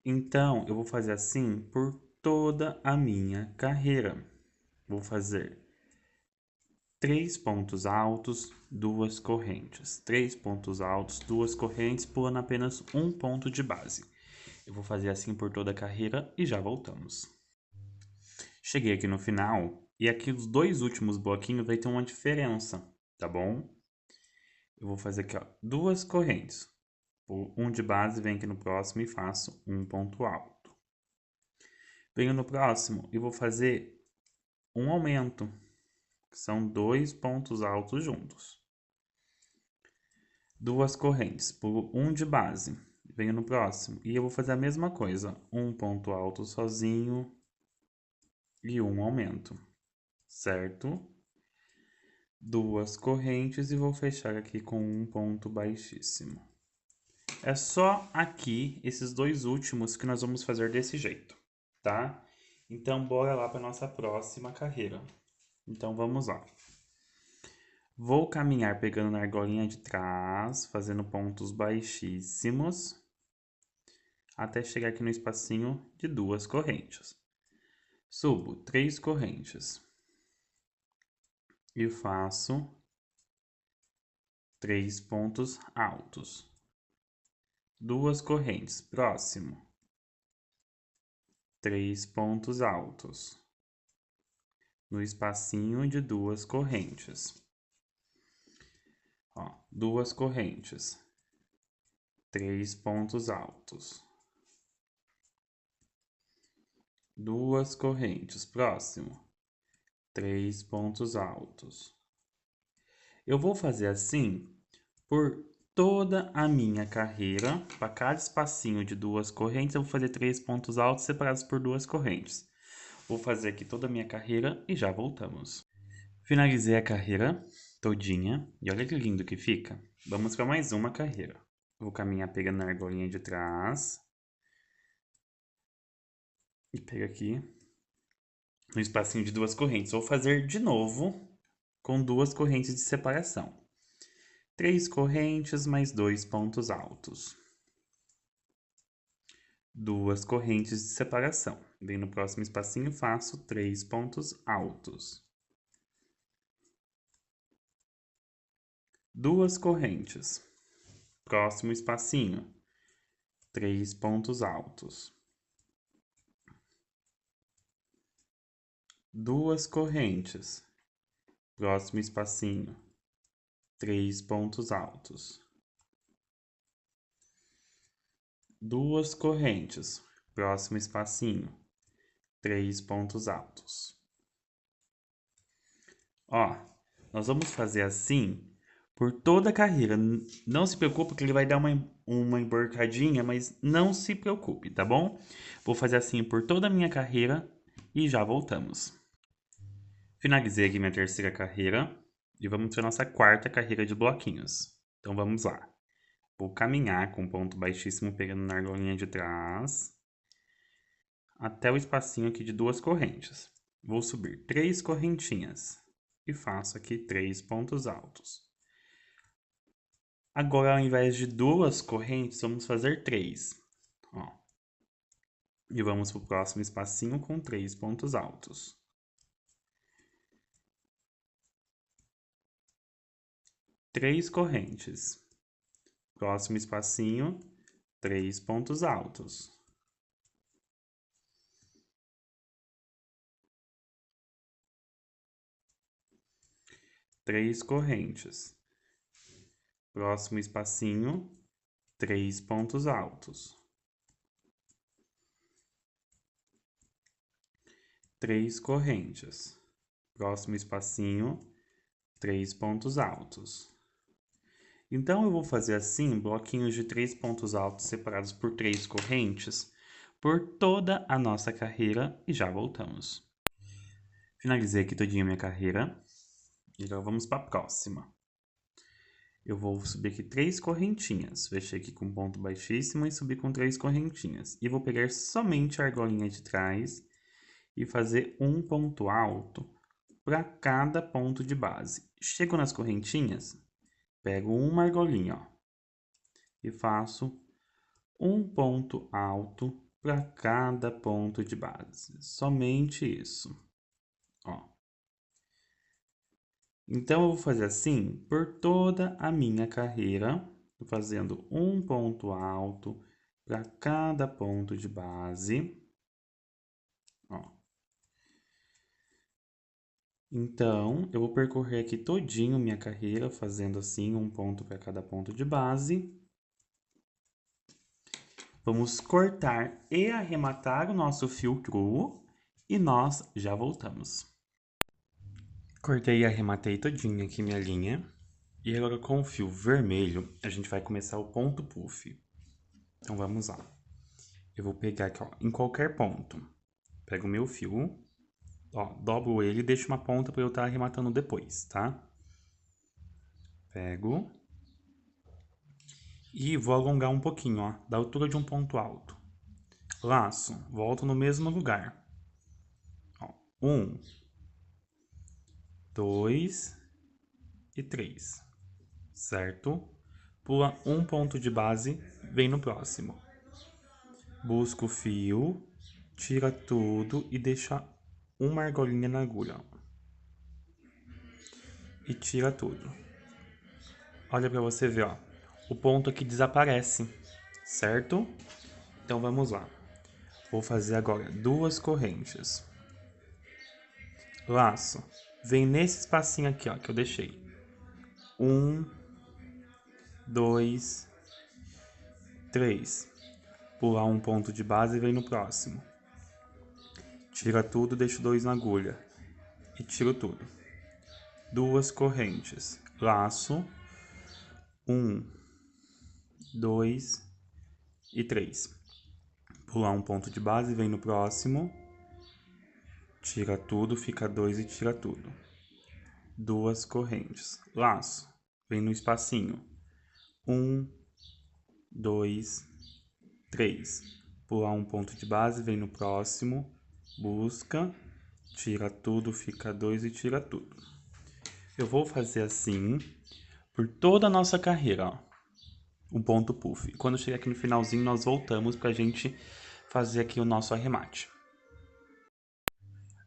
Então, eu vou fazer assim por toda a minha carreira. Vou fazer 3 pontos altos, 2 correntes. 3 pontos altos, 2 correntes, pulando apenas um ponto de base. Eu vou fazer assim por toda a carreira e já voltamos. Cheguei aqui no final e aqui os 2 últimos bloquinhos vai ter uma diferença, tá bom? Eu vou fazer aqui, ó, 2 correntes. Pulo um de base, venho aqui no próximo e faço um ponto alto. Venho no próximo e vou fazer um aumento, que são 2 pontos altos juntos. 2 correntes, pulo um de base, venho no próximo e eu vou fazer a mesma coisa, um ponto alto sozinho e um aumento, certo? 2 correntes e vou fechar aqui com um ponto baixíssimo. É só aqui, esses 2 últimos, que nós vamos fazer desse jeito, tá? Então, bora lá para nossa próxima carreira. Então, vamos lá. Vou caminhar pegando na argolinha de trás, fazendo pontos baixíssimos, até chegar aqui no espacinho de 2 correntes. Subo 3 correntes e faço 3 pontos altos. 2 correntes, próximo. 3 pontos altos. No espacinho de 2 correntes. Ó, 2 correntes. 3 pontos altos. 2 correntes, próximo. 3 pontos altos. Eu vou fazer assim por toda a minha carreira. Para cada espacinho de 2 correntes, eu vou fazer 3 pontos altos separados por 2 correntes. Vou fazer aqui toda a minha carreira e já voltamos. Finalizei a carreira todinha e olha que lindo que fica. Vamos para mais uma carreira. Vou caminhar pegando na argolinha de trás. E pego aqui no espacinho de 2 correntes. Vou fazer de novo com 2 correntes de separação. 3 correntes mais 2 pontos altos. 2 correntes de separação. Venho no próximo espacinho e faço 3 pontos altos. 2 correntes. Próximo espacinho. 3 pontos altos. 2 correntes. Próximo espacinho. 3 pontos altos. 2 correntes. Próximo espacinho. 3 pontos altos. Ó, nós vamos fazer assim por toda a carreira. Não se preocupe que ele vai dar uma emborcadinha, mas não se preocupe, tá bom? Vou fazer assim por toda a minha carreira e já voltamos. Finalizei aqui minha terceira carreira e vamos para a nossa quarta carreira de bloquinhos. Então vamos lá. Vou caminhar com ponto baixíssimo pegando na argolinha de trás até o espacinho aqui de 2 correntes. Vou subir 3 correntinhas e faço aqui 3 pontos altos. Agora, ao invés de 2 correntes, vamos fazer 3. Ó. E vamos para o próximo espacinho com 3 pontos altos. 3 correntes. Próximo espacinho, 3 pontos altos. 3 correntes. Próximo espacinho, 3 pontos altos. 3 correntes. Próximo espacinho, 3 pontos altos. Então, eu vou fazer assim, bloquinhos de 3 pontos altos separados por 3 correntes, por toda a nossa carreira e já voltamos. Finalizei aqui todinha a minha carreira e agora vamos para a próxima. Eu vou subir aqui 3 correntinhas, fechei aqui com ponto baixíssimo e subir com 3 correntinhas. E vou pegar somente a argolinha de trás e fazer um ponto alto para cada ponto de base. Chego nas correntinhas, pego uma argolinha, ó, e faço um ponto alto para cada ponto de base. Somente isso, ó. Então, eu vou fazer assim por toda a minha carreira, fazendo um ponto alto para cada ponto de base, ó. Então, eu vou percorrer aqui todinho minha carreira, fazendo assim um ponto para cada ponto de base. Vamos cortar e arrematar o nosso fio cru e nós já voltamos. Cortei e arrematei todinho aqui minha linha. E agora com o fio vermelho, a gente vai começar o ponto puff. Então vamos lá. Eu vou pegar aqui, ó, em qualquer ponto. Pego o meu fio, ó, dobro ele e deixo uma ponta para eu estar arrematando depois, tá? Pego e vou alongar um pouquinho, ó, da altura de um ponto alto. Laço, volto no mesmo lugar. Ó, 1, 2 e 3, certo? Pula um ponto de base, vem no próximo. Busca o fio, tira tudo e deixa uma argolinha na agulha, ó. E tira tudo. Olha pra você ver, ó. O ponto aqui desaparece, certo? Então vamos lá. Vou fazer agora 2 correntes. Laço. Vem nesse espacinho aqui, ó, que eu deixei. 1, 2, 3. Pular um ponto de base e vem no próximo. Tira tudo, deixo 2 na agulha. E tiro tudo. 2 correntes. Laço. 1, 2 e 3. Pular um ponto de base, vem no próximo. Tira tudo, fica 2 e tira tudo. 2 correntes. Laço. Vem no espacinho. 1, 2, 3. Pular um ponto de base, vem no próximo. Busca. Tira tudo, fica 2 e tira tudo. Eu vou fazer assim por toda a nossa carreira, ó. Um ponto puff. Quando chegar aqui no finalzinho, nós voltamos pra gente fazer aqui o nosso arremate.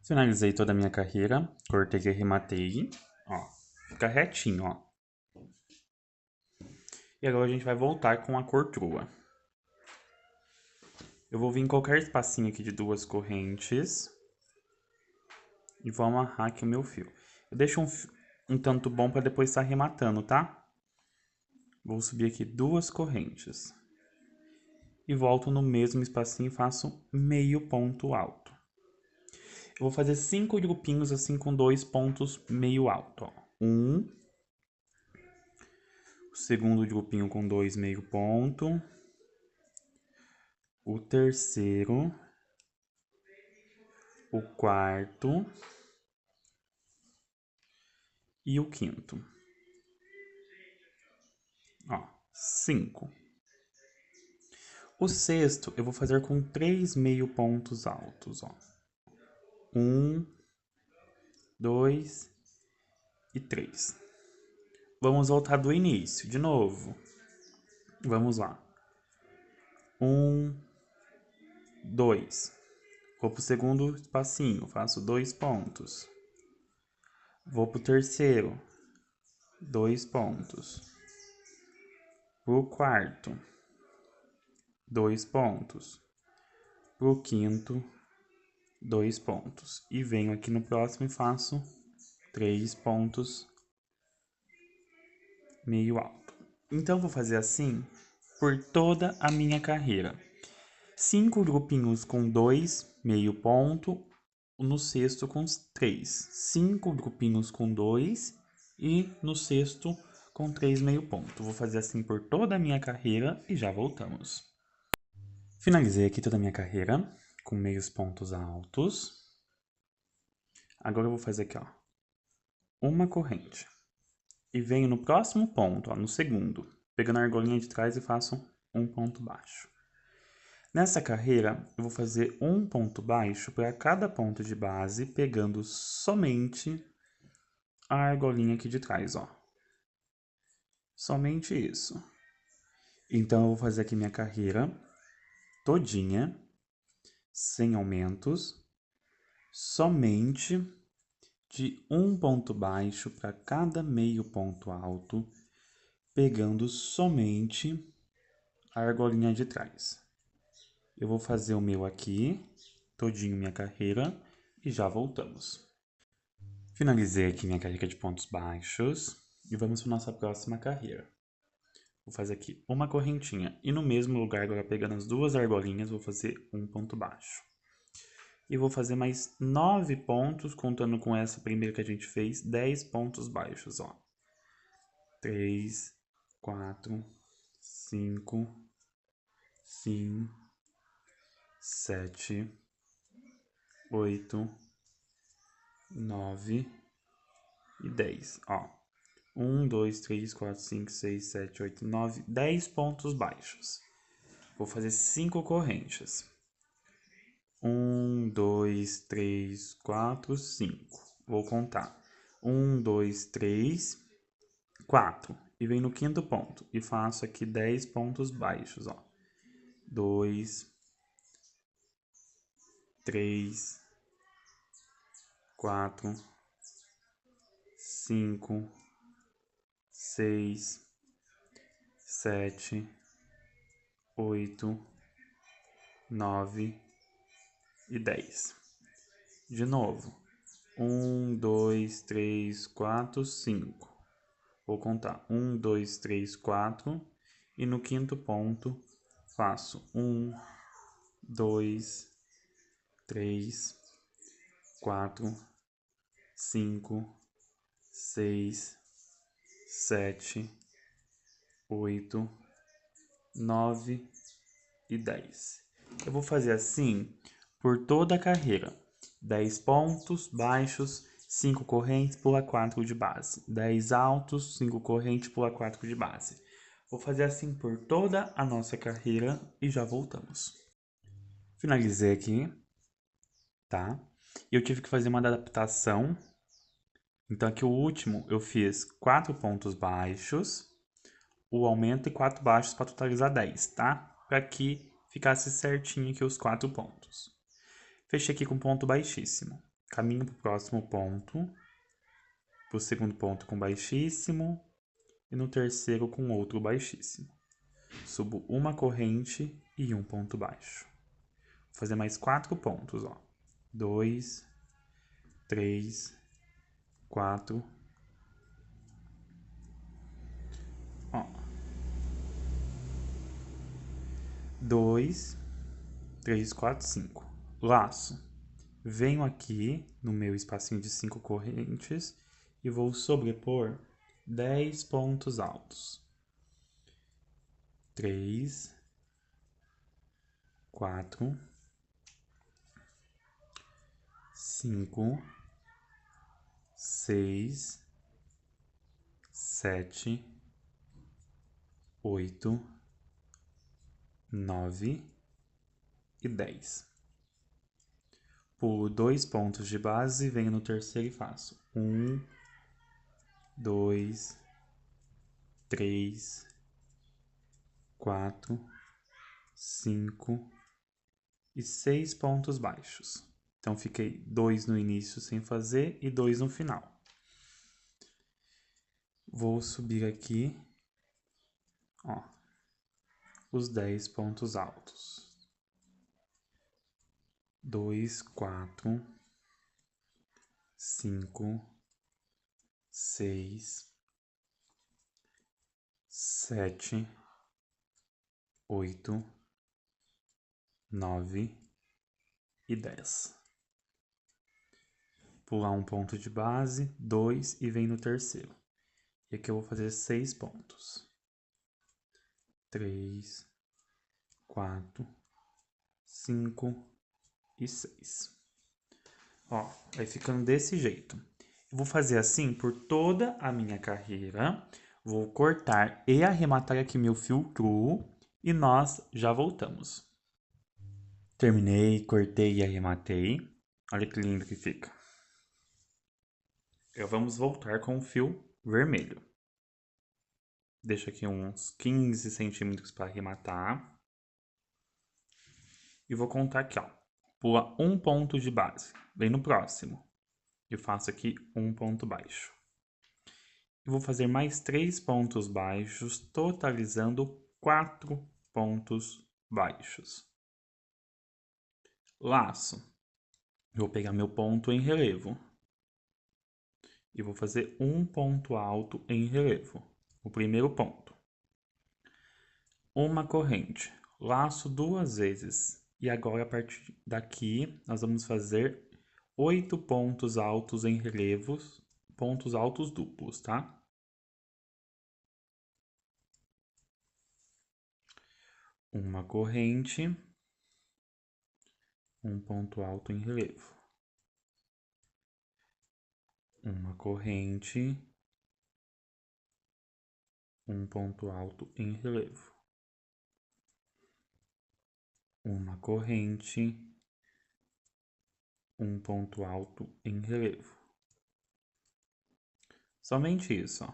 Finalizei toda a minha carreira, cortei e arrematei, ó, fica retinho, ó. E agora a gente vai voltar com a cor crua. Eu vou vir em qualquer espacinho aqui de 2 correntes e vou amarrar aqui o meu fio. Eu deixo um tanto bom para depois estar arrematando, tá? Vou subir aqui 2 correntes. E volto no mesmo espacinho e faço meio ponto alto. Eu vou fazer 5 grupinhos assim com 2 pontos meio alto, ó. 1, o segundo grupinho com 2 meio ponto, o terceiro, o quarto e o quinto. Ó, 5. O sexto eu vou fazer com 3 meio pontos altos, ó. 1, 2 e 3. Vamos voltar do início, de novo. Vamos lá. 1, 2. Vou pro segundo espacinho, faço 2 pontos. Vou pro terceiro, 2 pontos. Pro quarto, 2 pontos. Pro quinto, 2 pontos. E venho aqui no próximo e faço 3 pontos meio alto. Então, vou fazer assim por toda a minha carreira. 5 grupinhos com 2 meio ponto, no sexto com 3. 5 grupinhos com 2 e no sexto com com 3 meio ponto. Vou fazer assim por toda a minha carreira e já voltamos. Finalizei aqui toda a minha carreira com meios pontos altos. Agora eu vou fazer aqui, ó, uma corrente. E venho no próximo ponto, ó, no segundo, pegando a argolinha de trás e faço um ponto baixo. Nessa carreira, eu vou fazer um ponto baixo para cada ponto de base, pegando somente a argolinha aqui de trás, ó. Somente isso. Então, eu vou fazer aqui minha carreira todinha, sem aumentos, somente de um ponto baixo para cada meio ponto alto, pegando somente a argolinha de trás. Eu vou fazer o meu aqui, todinho minha carreira, e já voltamos. Finalizei aqui minha carreira de pontos baixos e vamos para nossa próxima carreira. Vou fazer aqui uma correntinha e no mesmo lugar, agora pegando as duas argolinhas, vou fazer um ponto baixo. E vou fazer mais 9 pontos, contando com essa primeira que a gente fez, 10 pontos baixos, ó. 3, 4, 5, 7, 8, 9 e 10, ó. 1, 2, 3, 4, 5, 6, 7, 8, 9, 10 pontos baixos. Vou fazer 5 correntes. 1, 2, 3, 4, 5. Vou contar. 1, 2, 3, 4. E venho no quinto ponto e faço aqui 10 pontos baixos, ó. 2, 3, 4, 5, 6, 7, 8, 9 e 10. De novo. 1, 2, 3, 4, 5. Vou contar 1, 2, 3, 4. E no quinto ponto faço 1, 2, 3, 4, 5, 6, 7, 8, 9 e 10. Eu vou fazer assim por toda a carreira. 10 pontos baixos, 5 correntes, pula 4 de base. 10 altos, 5 correntes, pula 4 de base. Vou fazer assim por toda a nossa carreira e já voltamos. Finalizei aqui, tá? E eu tive que fazer uma adaptação. Então aqui o último eu fiz 4 pontos baixos, o aumento e 4 baixos para totalizar 10, tá? Para que ficasse certinho aqui os 4 pontos. Fechei aqui com ponto baixíssimo. Caminho para o próximo ponto, para o segundo ponto com baixíssimo e no terceiro com outro baixíssimo. Subo uma corrente e um ponto baixo. Vou fazer mais 4 pontos, ó. 2, 3, 4. Ó. 2, 3, 4, 5. Laço. Venho aqui no meu espacinho de 5 correntes e vou sobrepor 10 pontos altos. 3, 4, 5, 6, 7, 8, 9 e 10. Pulo 2 pontos de base, venho no terceiro e faço 1, 2, 3, 4, 5 e 6 pontos baixos. Então, fiquei 2 no início sem fazer e 2 no final. Vou subir aqui, ó, os 10 pontos altos. 2, 4, 5, 6, 7, 8, 9 e 10. Pular um ponto de base, 2 e vem no terceiro. E aqui eu vou fazer 6 pontos. 3, 4, 5 e 6. Ó, vai ficando desse jeito. Eu vou fazer assim por toda a minha carreira. Vou cortar e arrematar aqui meu fio cru e nós já voltamos. Terminei, cortei e arrematei. Olha que lindo que fica. Agora vamos voltar com o fio vermelho. Deixo aqui uns 15 centímetros para arrematar. E vou contar aqui, ó. Pula um ponto de base. Vem no próximo. Eu faço aqui um ponto baixo. E vou fazer mais 3 pontos baixos, totalizando 4 pontos baixos. Laço. Vou pegar meu ponto em relevo. E vou fazer um ponto alto em relevo. O primeiro ponto. Uma corrente. Laço 2 vezes. E agora, a partir daqui, nós vamos fazer 8 pontos altos em relevos, pontos altos duplos, tá? Uma corrente, um ponto alto em relevo. Uma corrente, um ponto alto em relevo. Uma corrente, um ponto alto em relevo. Somente isso, ó.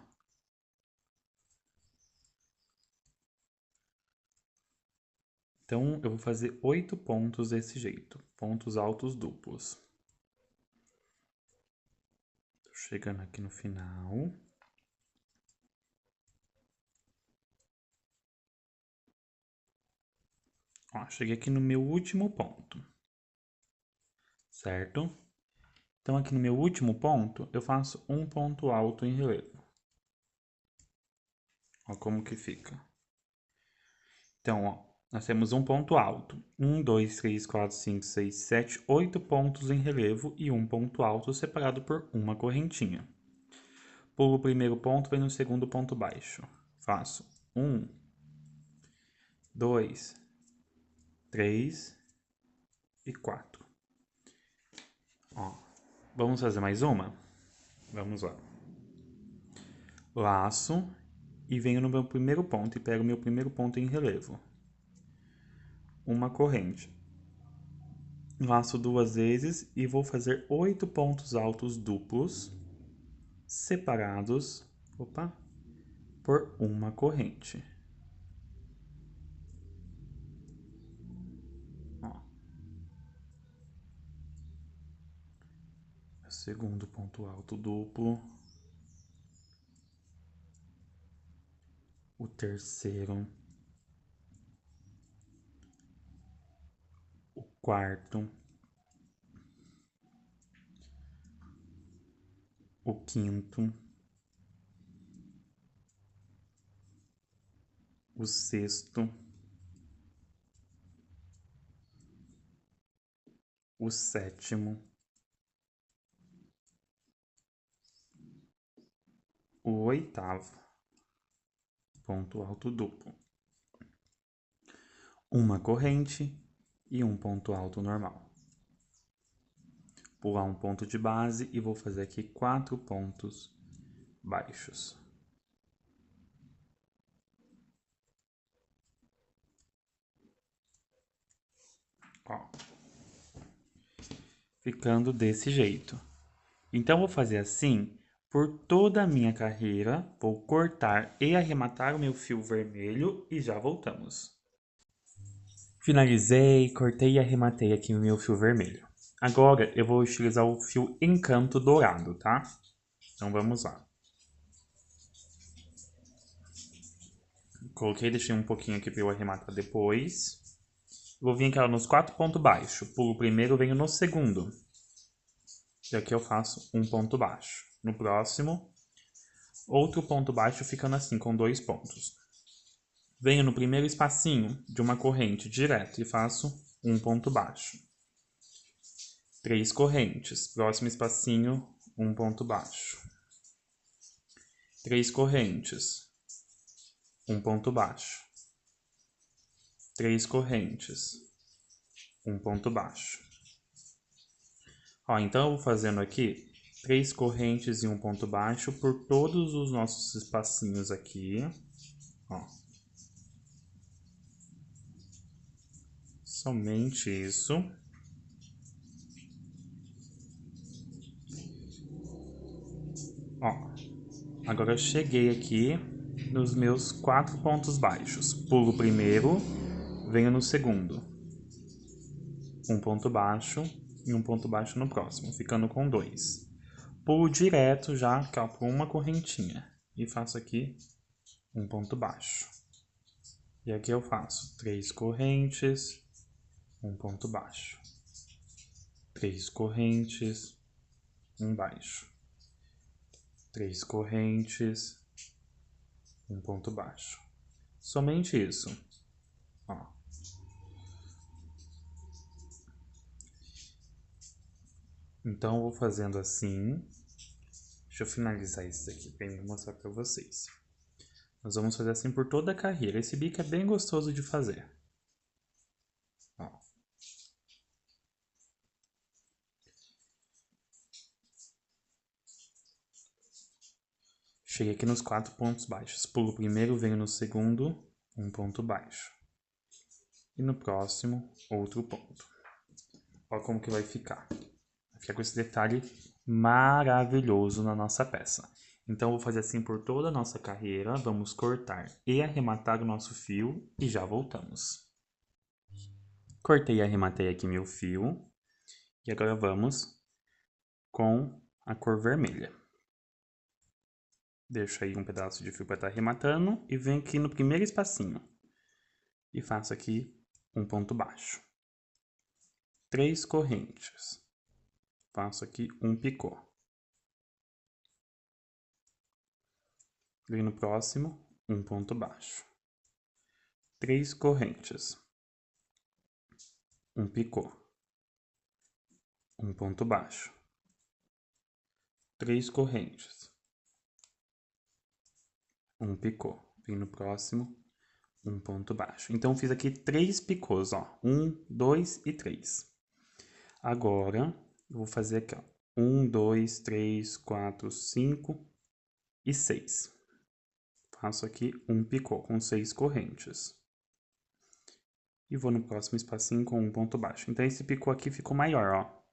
Então, eu vou fazer 8 pontos desse jeito, pontos altos duplos. Tô chegando aqui no final. Ó, cheguei aqui no meu último ponto, certo? Então, aqui no meu último ponto, eu faço um ponto alto em relevo. Ó como que fica. Então, ó, nós temos um ponto alto. 1, 2, 3, 4, 5, 6, 7, 8 pontos em relevo e um ponto alto separado por uma correntinha. Pulo o primeiro ponto, vem no segundo ponto baixo. Faço 1, 2, 3 e 4. Ó, vamos fazer mais uma? Vamos lá. Laço e venho no meu primeiro ponto e pego meu primeiro ponto em relevo. Uma corrente. Laço 2 vezes e vou fazer 8 pontos altos duplos separados, por uma corrente. Ó. Segundo ponto alto duplo. O terceiro. O quarto. O quinto. O sexto. O sétimo. O oitavo. Ponto alto duplo. Uma corrente e um ponto alto normal. Pular um ponto de base e vou fazer aqui 4 pontos baixos. Ó. Ficando desse jeito. Então, vou fazer assim por toda a minha carreira. Vou cortar e arrematar o meu fio vermelho e já voltamos. Finalizei, cortei e arrematei aqui o meu fio vermelho. Agora, eu vou utilizar o fio Encanto dourado, tá? Então, vamos lá. Coloquei, deixei um pouquinho aqui para eu arrematar depois. Vou vir aqui nos 4 pontos baixos. Pulo o primeiro, venho no segundo. E aqui eu faço um ponto baixo. No próximo, outro ponto baixo ficando assim, com 2 pontos. Venho no primeiro espacinho de uma corrente direto e faço um ponto baixo. 3 correntes. Próximo espacinho, um ponto baixo. 3 correntes, um ponto baixo, 3 correntes, um ponto baixo. Ó, então eu vou fazendo aqui 3 correntes e um ponto baixo por todos os nossos espacinhos aqui, ó. Somente isso. Ó, agora eu cheguei aqui nos meus 4 pontos baixos. Pulo o primeiro, venho no segundo. Um ponto baixo e um ponto baixo no próximo, ficando com 2. Pulo direto já por uma correntinha e faço aqui um ponto baixo. E aqui eu faço 3 correntes, um ponto baixo. 3 correntes, um baixo. 3 correntes, um ponto baixo. Somente isso. Ó. Então, eu vou fazendo assim. Deixa eu finalizar isso aqui para mostrar para vocês. Nós vamos fazer assim por toda a carreira. Esse bico é bem gostoso de fazer. Ó. Cheguei aqui nos 4 pontos baixos. Pulo o primeiro, venho no segundo, um ponto baixo. E no próximo, outro ponto. Olha como que vai ficar. Vai ficar com esse detalhe maravilhoso na nossa peça. Então, eu vou fazer assim por toda a nossa carreira. Vamos cortar e arrematar o nosso fio e já voltamos. Cortei e arrematei aqui meu fio. E agora vamos com a cor vermelha. Deixo aí um pedaço de fio para estar arrematando e venho aqui no primeiro espacinho. E faço aqui um ponto baixo. 3 correntes. Faço aqui um picô. Venho no próximo, um ponto baixo. 3 correntes. Um picô. Um ponto baixo. 3 correntes. Um picô. Venho no próximo, um ponto baixo. Então, fiz aqui 3 picôs, ó. 1, 2 e 3. Agora, eu vou fazer aqui, ó. 1, 2, 3, 4, 5 e 6. Faço aqui um picô com 6 correntes. E vou no próximo espacinho com um ponto baixo. Então, esse picô aqui ficou maior, ó.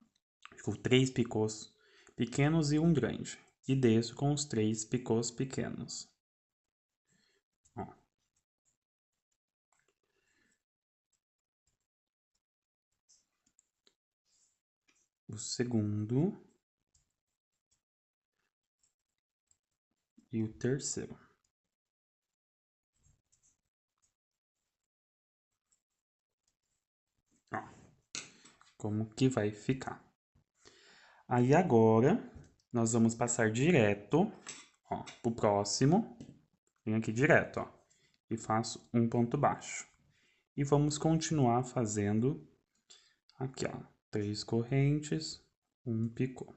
Ficou 3 picôs pequenos e um grande. E desço com os 3 picôs pequenos. Ó. O segundo. E o terceiro. Ó. Como que vai ficar. Aí agora, nós vamos passar direto, ó, pro próximo. Venho aqui direto, ó. E faço um ponto baixo. E vamos continuar fazendo aqui, ó. 3 correntes, um picô.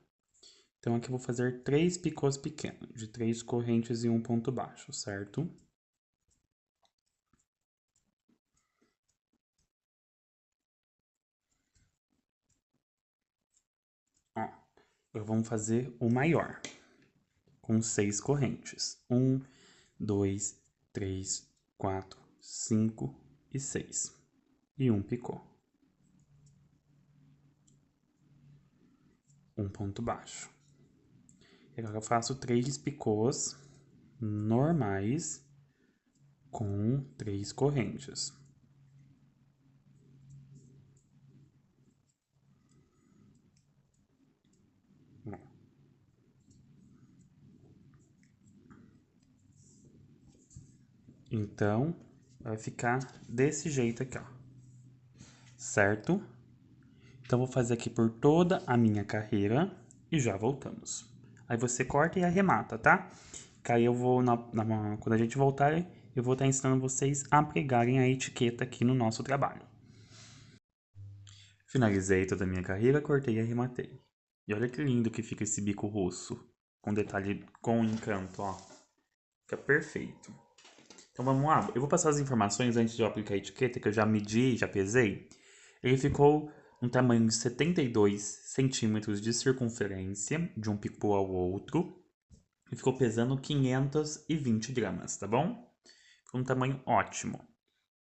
Então, aqui eu vou fazer 3 picôs pequenos, de 3 correntes e um ponto baixo, certo? Ó, agora vamos fazer o maior, com 6 correntes. 1, 2, 3, 4, 5 e 6. E um picô. Um ponto baixo. E agora eu faço 3 picôs normais com 3 correntes. Então, vai ficar desse jeito aqui, ó. Certo? Então, vou fazer aqui por toda a minha carreira e já voltamos. Aí você corta e arremata, tá? Que aí eu vou, quando a gente voltar, eu vou estar ensinando vocês a pregarem a etiqueta aqui no nosso trabalho. Finalizei toda a minha carreira, cortei e arrematei. E olha que lindo que fica esse bico russo, com detalhe, com encanto, ó. Fica perfeito. Então vamos lá. Eu vou passar as informações antes de eu aplicar a etiqueta, que eu já medi, já pesei. Ele ficou um tamanho de 72 centímetros de circunferência, de um pico ao outro. E ficou pesando 520 gramas, tá bom? Ficou um tamanho ótimo.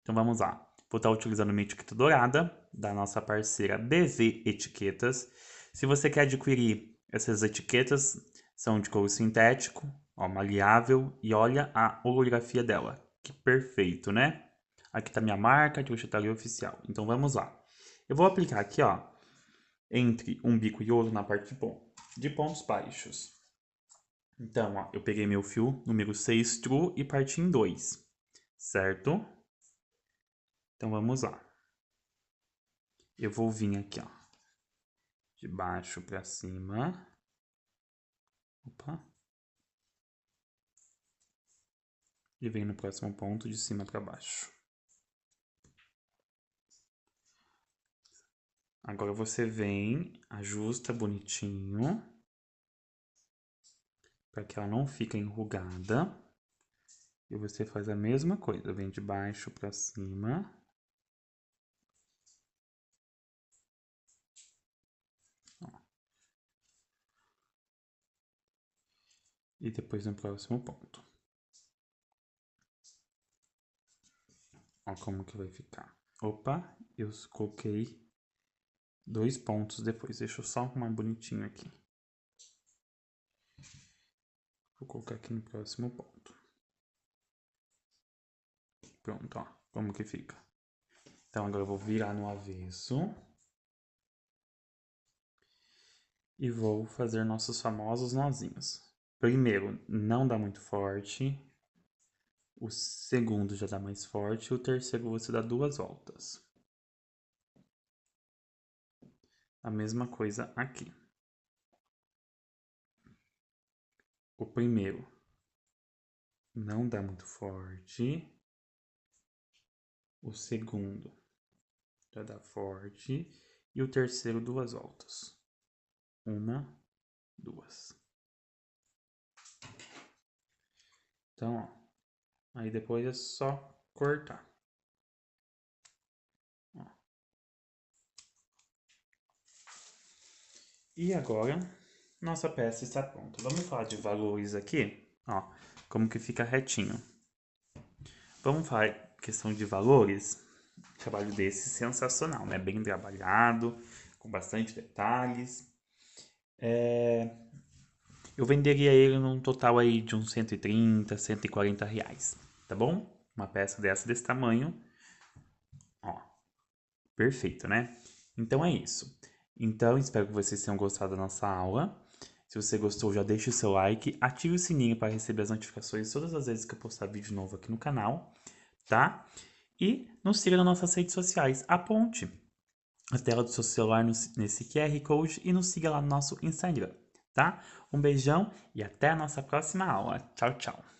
Então vamos lá. Vou estar utilizando uma etiqueta dourada da nossa parceira BV Etiquetas. Se você quer adquirir essas etiquetas, são de couro sintético, ó, maleável, e olha a holografia dela. Que perfeito, né? Aqui tá minha marca, Trouxetaria Oficial. Então vamos lá. Eu vou aplicar aqui, ó, entre um bico e outro na parte de pontos baixos. Então, ó, eu peguei meu fio número 6 true e parti em 2, certo? Então vamos lá. Eu vou vir aqui, ó, de baixo pra cima. Opa. E venho no próximo ponto de cima pra baixo. Agora você vem, ajusta bonitinho, para que ela não fique enrugada. E você faz a mesma coisa, vem de baixo pra cima. Ó. E depois no próximo ponto. Ó como que vai ficar. Opa, eu coloquei 2 pontos depois. Deixa eu só arrumar bonitinho aqui. Vou colocar aqui no próximo ponto. Pronto, ó, como que fica. Então agora eu vou virar no avesso. E vou fazer nossos famosos nozinhos. Primeiro, não dá muito forte. O segundo já dá mais forte. E o terceiro você dá 2 voltas. A mesma coisa aqui. O primeiro não dá muito forte. O segundo já dá forte. E o terceiro, 2 voltas. 1, 2. Então, ó. Aí depois é só cortar. Ó. E agora, nossa peça está pronta. Vamos falar de valores aqui, ó, como que fica retinho. Vamos falar questão de valores. Trabalho desse sensacional, né? Bem trabalhado, com bastante detalhes. Eu venderia ele num total aí de uns 130, 140 reais, tá bom? Uma peça desse tamanho, ó, perfeito, né? Então é isso. Então, espero que vocês tenham gostado da nossa aula. Se você gostou, já deixa o seu like, ative o sininho para receber as notificações todas as vezes que eu postar vídeo novo aqui no canal, tá? E nos siga nas nossas redes sociais. Aponte a tela do seu celular nesse QR Code e nos siga lá no nosso Instagram, tá? Um beijão e até a nossa próxima aula. Tchau, tchau!